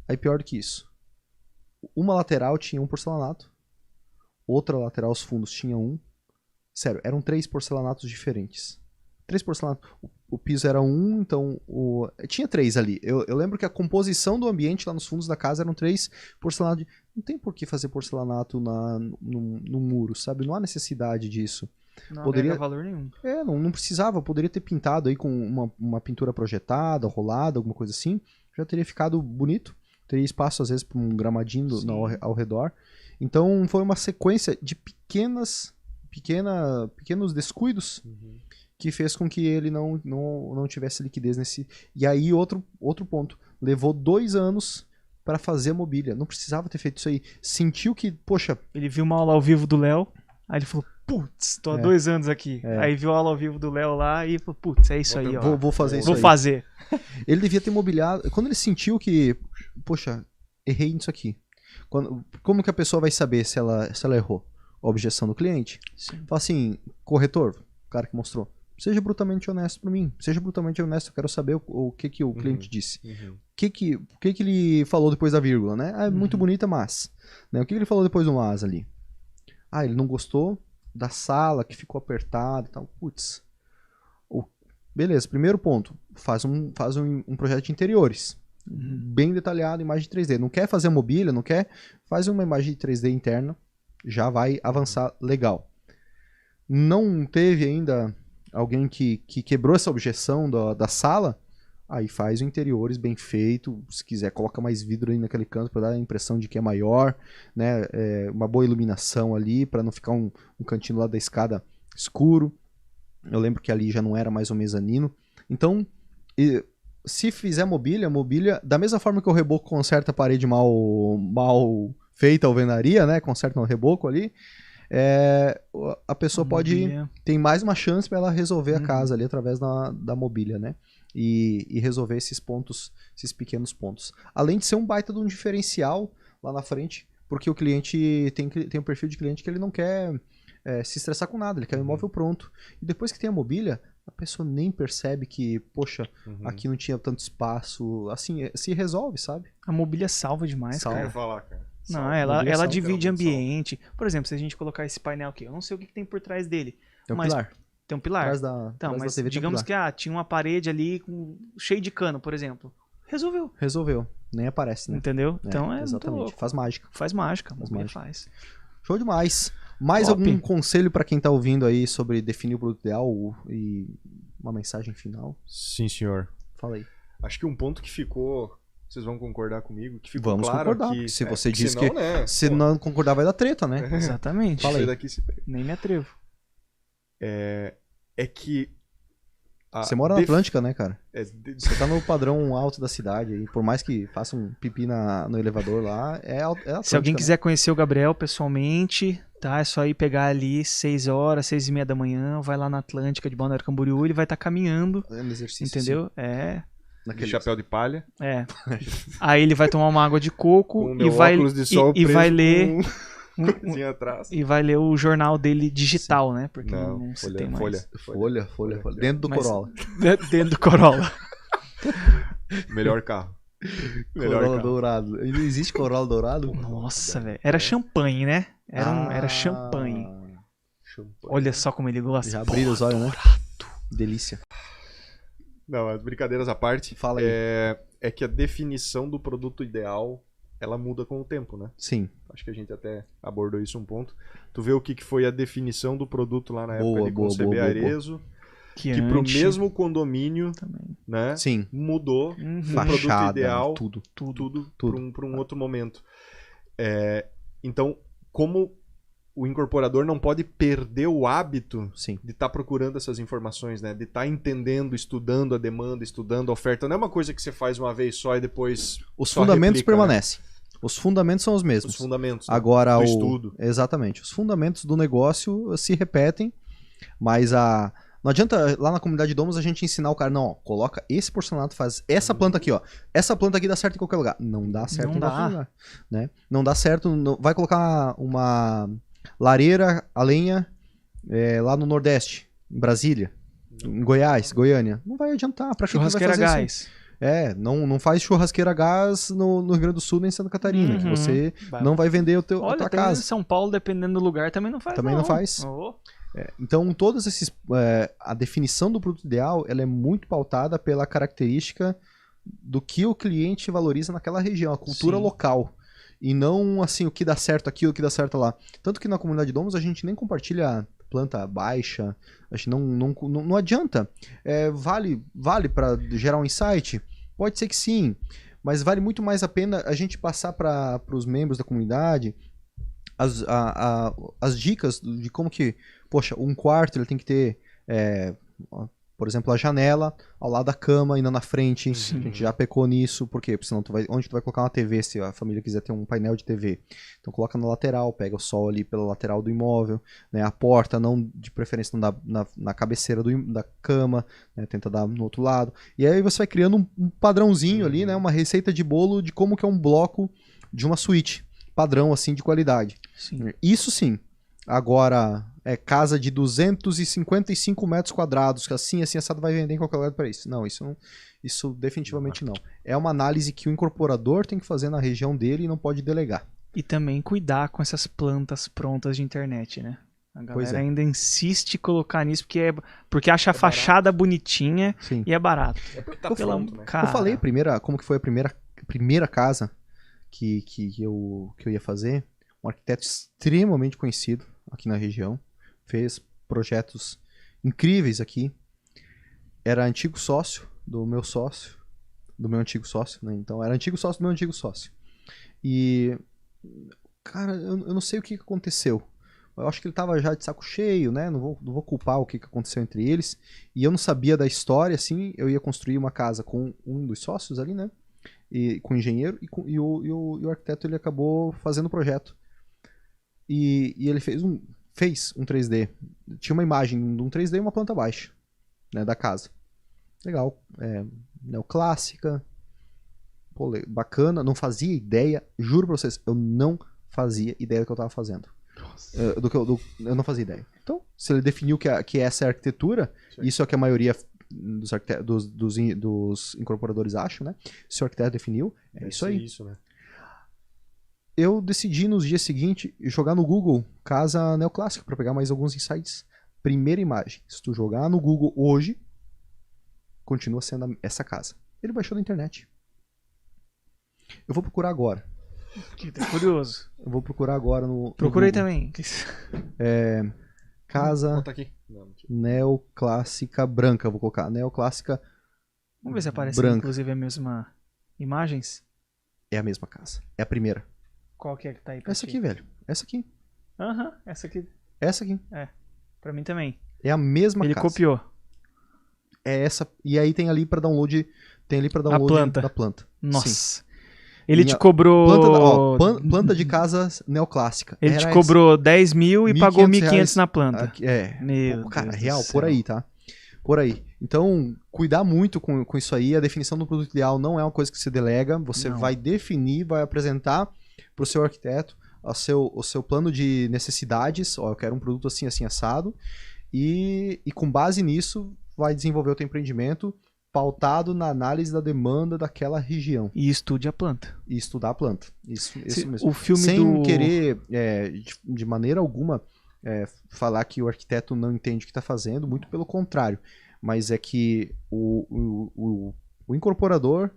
Aí pior do que isso. Uma lateral tinha um porcelanato. Outra lateral, os fundos, tinha um. Sério, eram 3 porcelanatos diferentes. 3 porcelanatos. O piso era 1, então tinha 3 ali. Eu lembro que a composição do ambiente lá nos fundos da casa eram 3 porcelanatos. Não tem por que fazer porcelanato no muro, sabe? Não há necessidade disso. Não Poderia... agrega valor nenhum. não precisava. Poderia ter pintado aí com uma pintura projetada, rolada, alguma coisa assim. Já teria ficado bonito. Teria espaço, às vezes, para um gramadinho ao redor. Então, foi uma sequência de pequenos descuidos que fez com que ele não tivesse liquidez nesse... E aí, outro ponto. Levou 2 anos para fazer a mobília. Não precisava ter feito isso aí. Sentiu que, poxa... Ele viu uma aula ao vivo do Léo, aí ele falou, putz, tô há 2 anos aqui. Aí viu a aula ao vivo do Léo lá e falou, putz, é isso aí, ó. Vou fazer isso Vou aí. fazer. Ele devia ter mobiliado... Quando ele sentiu que, poxa, errei nisso aqui. Como que a pessoa vai saber se ela errou? A objeção do cliente. Sim. Fala assim, corretor, o cara que mostrou, seja brutalmente honesto para mim. Seja brutalmente honesto, eu quero saber o que o cliente disse. O que ele falou depois da vírgula, né? É muito bonita, mas. Né? O que ele falou depois do mas ali? Ah, ele não gostou da sala, que ficou apertado e tal. Putz. Beleza, primeiro ponto. Faz um projeto de interiores. Bem detalhado, imagem de 3D. Não quer fazer a mobília, não quer? Faz uma imagem de 3D interna. Já vai avançar legal. Não teve ainda alguém que quebrou essa objeção da sala? Aí faz o interiores bem feito. Se quiser, coloca mais vidro aí naquele canto para dar a impressão de que é maior, né? Uma boa iluminação ali para não ficar um cantinho lá da escada escuro. Eu lembro que ali já não era mais um mezanino. Então, se fizer mobília, da mesma forma que o reboco conserta a parede mal feita, alvenaria, né? Conserta no reboco ali. A pessoa tem mais uma chance para ela resolver a casa ali através da mobília, né? E resolver esses pontos, esses pequenos pontos. Além de ser um baita de um diferencial lá na frente, porque o cliente tem um perfil de cliente que ele não quer se estressar com nada, ele quer um imóvel pronto. E depois que tem a mobília, a pessoa nem percebe que, poxa, aqui não tinha tanto espaço. Assim, se resolve, sabe? A mobília salva demais, Eu cara. ia falar, cara. Não, ela divide ambiente. Por exemplo, se a gente colocar esse painel aqui, eu não sei o que tem por trás dele. Tem um pilar. Tem um pilar. Então, mas digamos que tinha uma parede ali cheio de cano, por exemplo. Resolveu. Nem aparece, né? Entendeu? Então exatamente. Faz mágica. Faz mágica. Faz. Show demais. Mais algum conselho para quem tá ouvindo aí sobre definir o produto ideal e uma mensagem final? Sim, senhor. Fala aí. Acho que um ponto que ficou... Vocês vão concordar comigo? Que ficou Vamos claro concordar, que... se você diz senão, que... Né, se não concordar vai dar treta, né? Exatamente. Fala aí. Daqui se pega. Nem me atrevo. É que... Você mora na Atlântica, né, cara? Você tá no padrão alto da cidade. E por mais que faça um pipi no elevador lá, é Atlântica. Se alguém quiser conhecer o Gabriel pessoalmente, tá? É só ir pegar ali 6 horas, 6:30 da manhã, vai lá na Atlântica de Balneário Camboriú, ele vai estar caminhando. Exercício, entendeu? Sim. Naquele chapéu de palha. Aí ele vai tomar uma água de coco com meu óculos de sol e vai ler... atrás. E vai ler o jornal dele digital, né? Porque não se tem mais. Folha. Dentro do Corolla. Dentro do Corolla. Melhor carro. Corolla dourado. Ainda existe Corolla dourado? Nossa, velho. Era champanhe, né? Era champanhe. Olha só como ele gosta. Já abriram os olhos, né? Delícia. Não, as brincadeiras à parte. Fala aí. É que a definição do produto ideal, ela muda com o tempo, né? Sim. Acho que a gente até abordou isso um ponto. Tu vê o que foi a definição do produto lá na época de conceber Arezzo. Que pro mesmo condomínio, também, né? Sim. Mudou o Fachada, produto ideal. Tudo. Para um outro momento. Então, como o incorporador não pode perder o hábito de estar procurando essas informações, né? De estar entendendo, estudando a demanda, estudando a oferta. Não é uma coisa que você faz uma vez só e depois os fundamentos permanecem. Né? Os fundamentos são os mesmos. Os fundamentos agora do estudo. Exatamente. Os fundamentos do negócio se repetem, mas não adianta lá na comunidade Domus a gente ensinar o cara, não, ó, coloca esse porcelanato, faz essa planta aqui, ó. Essa planta aqui dá certo em qualquer lugar. Não dá certo em qualquer lugar. Né? Não dá certo, vai colocar uma lareira a lenha lá no Nordeste, em Brasília, em Goiás, Goiânia. Não vai adiantar. Pra que vai fazer gás. Assim? Não faz churrasqueira a gás no Rio Grande do Sul nem em Santa Catarina, que você não vai vender a tua casa. Em São Paulo, dependendo do lugar, também não faz. Não faz. Então, todos esses... a definição do produto ideal, ela é muito pautada pela característica do que o cliente valoriza naquela região, a cultura local. E não, assim, o que dá certo aqui, o que dá certo lá. Tanto que na comunidade Domus a gente nem compartilha planta baixa, acho que não adianta. Vale para gerar um insight? Pode ser que sim, mas vale muito mais a pena a gente passar para os membros da comunidade as dicas de como que, poxa, um quarto ele tem que ter, por exemplo, a janela ao lado da cama e não na frente. Sim. A gente já pecou nisso, por quê? Porque senão onde tu vai colocar uma TV se a família quiser ter um painel de TV? Então coloca na lateral, pega o sol ali pela lateral do imóvel, né? A porta não, de preferência, não dá na cabeceira da cama, né? Tenta dar no outro lado. E aí você vai criando um padrãozinho ali, né? Uma receita de bolo de como que é um bloco de uma suíte. Padrão, assim, de qualidade. Sim. Isso sim. Agora, casa de 255 metros quadrados, que assim assado vai vender em qualquer lugar para isso. Não, isso definitivamente não. É uma análise que o incorporador tem que fazer na região dele e não pode delegar. E também cuidar com essas plantas prontas de internet, né? A Pois galera é. ainda insiste em colocar nisso porque acha a fachada bonitinha Sim. e é barato. É porque tá Pelo pronto, né? cara, Eu falei como que foi a primeira casa que eu ia fazer. Um arquiteto extremamente conhecido aqui na região. Fez projetos incríveis aqui. Era antigo sócio do meu antigo sócio, né? Então era antigo sócio do meu antigo sócio. E, cara, eu não sei o que aconteceu. Eu acho que ele tava já de saco cheio, né? Não vou culpar o que aconteceu entre eles. E eu não sabia da história, assim. Eu ia construir uma casa com um dos sócios ali, né? E com o engenheiro. E o arquiteto, ele acabou fazendo o projeto. E ele fez um 3D. Tinha uma imagem de um 3D e uma planta baixa, né? Da casa. Legal. Neoclássica. Pô, bacana. Não fazia ideia. Juro pra vocês, eu não fazia ideia do que eu tava fazendo. Eu não fazia ideia. Então, se ele definiu que essa é a arquitetura, Sim. isso é o que a maioria dos incorporadores acham, né? Se o arquiteto definiu, é isso aí. Isso, né? Eu decidi nos dias seguintes jogar no Google casa neoclássica para pegar mais alguns insights. Primeira imagem. Se tu jogar no Google hoje, continua sendo essa casa. Ele baixou da internet. Eu vou procurar agora. Tô curioso. Eu vou procurar agora no Procurei Google. também. Casa Bota aqui. Não, mentira. neoclássica branca. Eu vou colocar neoclássica. Vamos ver se aparece Branca. inclusive a mesma imagens. É a mesma casa. É a primeira. Qual que é que tá aí pra Essa ti? aqui, velho. Essa aqui. Aham, essa aqui. Essa aqui. Pra mim também. É a mesma Ele casa. copiou. É essa. E aí tem ali pra download. Tem ali pra download planta. da planta. Nossa. Sim. Ele Minha te cobrou. Planta de casa neoclássica. Ele Era te cobrou 10 mil e pagou 1.500 reais. na planta. Aqui, é. Meu Cara, Deus do real, céu. por aí, tá? Por aí. Então, cuidar muito com isso aí. A definição do produto ideal não é uma coisa que se delega. Você Não. vai definir, vai apresentar pro seu arquiteto o seu plano de necessidades. Ó, eu quero um produto assim, assim, assado. E com base nisso, vai desenvolver o teu empreendimento pautado na análise da demanda daquela região. E estude a planta. E estudar a planta. Isso mesmo. O filme Sem do. querer, de maneira alguma, falar que o arquiteto não entende o que está fazendo, muito pelo contrário. Mas é que o incorporador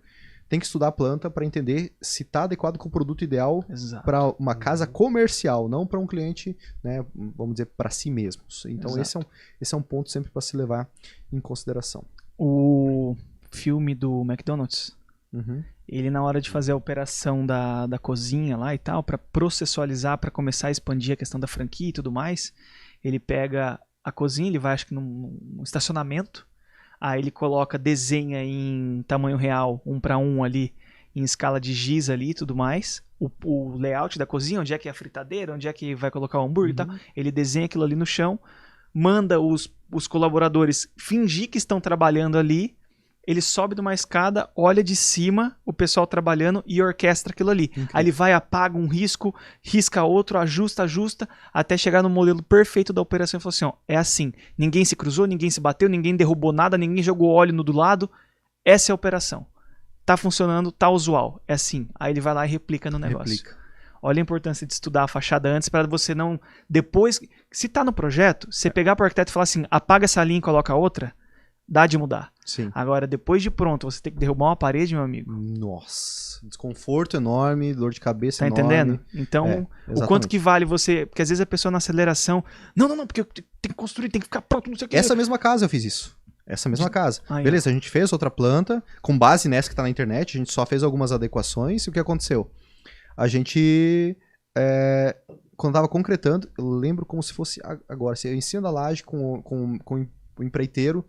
tem que estudar a planta para entender se está adequado com o produto ideal Exato. para uma casa comercial, não para um cliente, né, vamos dizer, para si mesmos. Então esse é um ponto sempre para se levar em consideração. O filme do McDonald's, Uhum. ele na hora de fazer a operação da cozinha lá e tal, pra processualizar, pra começar a expandir a questão da franquia e tudo mais, ele pega a cozinha, ele vai acho que num estacionamento, aí ele desenha em tamanho real, 1:1 ali, em escala de giz ali e tudo mais, o layout da cozinha, onde é que é a fritadeira, onde é que vai colocar o hambúrguer e tal, ele desenha aquilo ali no chão, manda os colaboradores fingir que estão trabalhando ali, ele sobe de uma escada, olha de cima o pessoal trabalhando e orquestra aquilo ali. Incrível. Aí ele vai, apaga um risco, risca outro, ajusta, até chegar no modelo perfeito da operação e fala assim, ó, é assim, ninguém se cruzou, ninguém se bateu, ninguém derrubou nada, ninguém jogou óleo no do lado, essa é a operação. Tá funcionando, tá usual, é assim. Aí ele vai lá e replica no negócio. Replica. Olha a importância de estudar a fachada antes para você não... Depois, se tá no projeto, você pegar pro arquiteto e falar assim, apaga essa linha e coloca outra, dá de mudar. Sim. Agora, depois de pronto, você tem que derrubar uma parede, meu amigo. Nossa, desconforto enorme, dor de cabeça Tá enorme. entendendo? Então, o exatamente. quanto que vale você... Porque às vezes a pessoa na aceleração... Não, porque eu tenho que construir, tem que ficar pronto, não sei o que. Essa mesma casa eu fiz isso. Essa mesma casa. Aí, Beleza, a gente fez outra planta, com base nessa que tá na internet, a gente só fez algumas adequações, e o que aconteceu? A gente, quando tava concretando, eu lembro como se fosse agora, eu em cima da laje com o empreiteiro,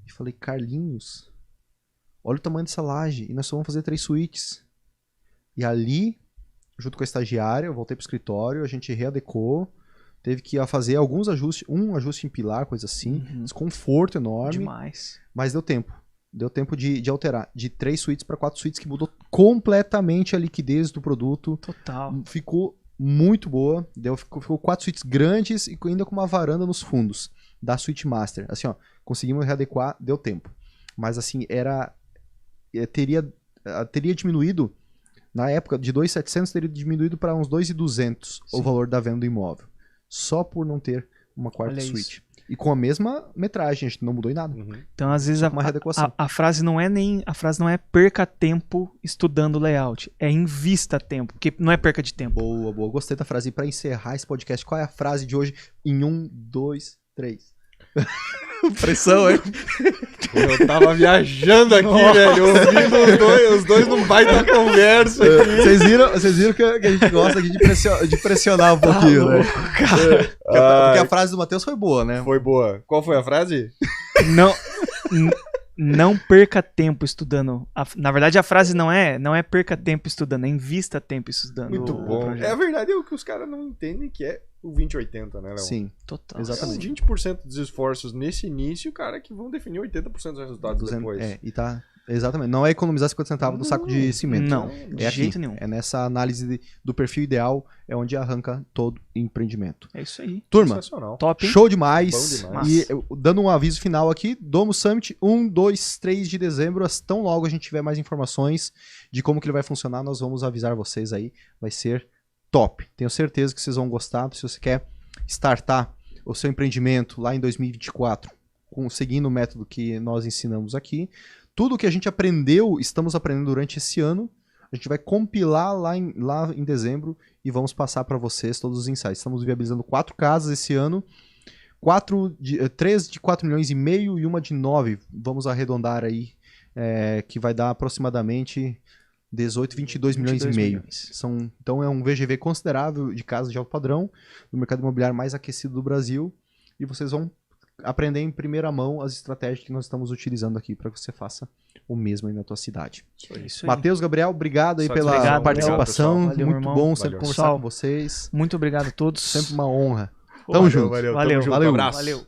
e falei, Carlinhos, olha o tamanho dessa laje, e nós só vamos fazer 3 suítes. E ali, junto com a estagiária, eu voltei pro escritório, a gente readecou, teve que fazer alguns ajustes, um ajuste em pilar, coisa assim, desconforto enorme, Demais. mas deu tempo. Deu tempo de alterar, de 3 suítes para 4 suítes, que mudou completamente a liquidez do produto. Total. Ficou muito boa, ficou 4 suítes grandes e ainda com uma varanda nos fundos da suíte master. Assim, ó, conseguimos readequar, deu tempo. Mas assim, teria diminuído Na época, de 2.700 teria diminuído para uns 2.200 o valor da venda do imóvel. Só por não ter uma quarta suíte. E com a mesma metragem, a gente não mudou em nada. Então, às vezes, Uma readequação. a frase não é perca tempo estudando layout. É invista tempo, porque não é perca de tempo. Boa, boa. Gostei da frase. E pra encerrar esse podcast, qual é a frase de hoje? Em 1, 2, 3. Pressão, hein? Eu tava viajando aqui, velho, ouvindo os dois num baita conversa. Vocês viram que a gente gosta aqui de pressionar um pouquinho, né? Porque a frase do Matheus foi boa, né? Foi boa. Qual foi a frase? Não perca tempo estudando. Na verdade, a frase não é perca tempo estudando, é invista tempo estudando. Muito bom. É a verdade, é o que os caras não entendem, que é o 20-80, né, Léo? Sim, total. Exatamente. 20% dos esforços nesse início, cara, que vão definir 80% dos resultados depois. E tá... Exatamente. Não é economizar 50 centavos do saco de cimento. Não, de jeito nenhum. É nessa análise do perfil ideal, é onde arranca todo empreendimento. É isso aí. Turma, top, hein? show demais. Bom demais. E dando um aviso final aqui, Domus Summit 1, 2, 3 de dezembro. Tão logo a gente tiver mais informações de como que ele vai funcionar, nós vamos avisar vocês aí. Vai ser top. Tenho certeza que vocês vão gostar. Se você quer startar o seu empreendimento lá em 2024, seguindo o método que nós ensinamos aqui, tudo que a gente aprendeu, estamos aprendendo durante esse ano, a gente vai compilar lá em dezembro e vamos passar para vocês todos os insights. Estamos viabilizando 4 casas esse ano, 3 de 4 milhões e meio e uma de 9, vamos arredondar aí, que vai dar aproximadamente 18, 22 milhões e meio. Então é um VGV considerável de casas de alto padrão, no mercado imobiliário mais aquecido do Brasil, e vocês vão aprender em primeira mão as estratégias que nós estamos utilizando aqui para que você faça o mesmo aí na tua cidade. Isso aí. Matheus, Gabriel, obrigado aí pela participação. Valeu, muito bom sempre conversar com vocês. Muito obrigado a todos. Sempre uma honra. Tamo junto. Valeu. Valeu. Tamo junto. Valeu. Um abraço. Valeu.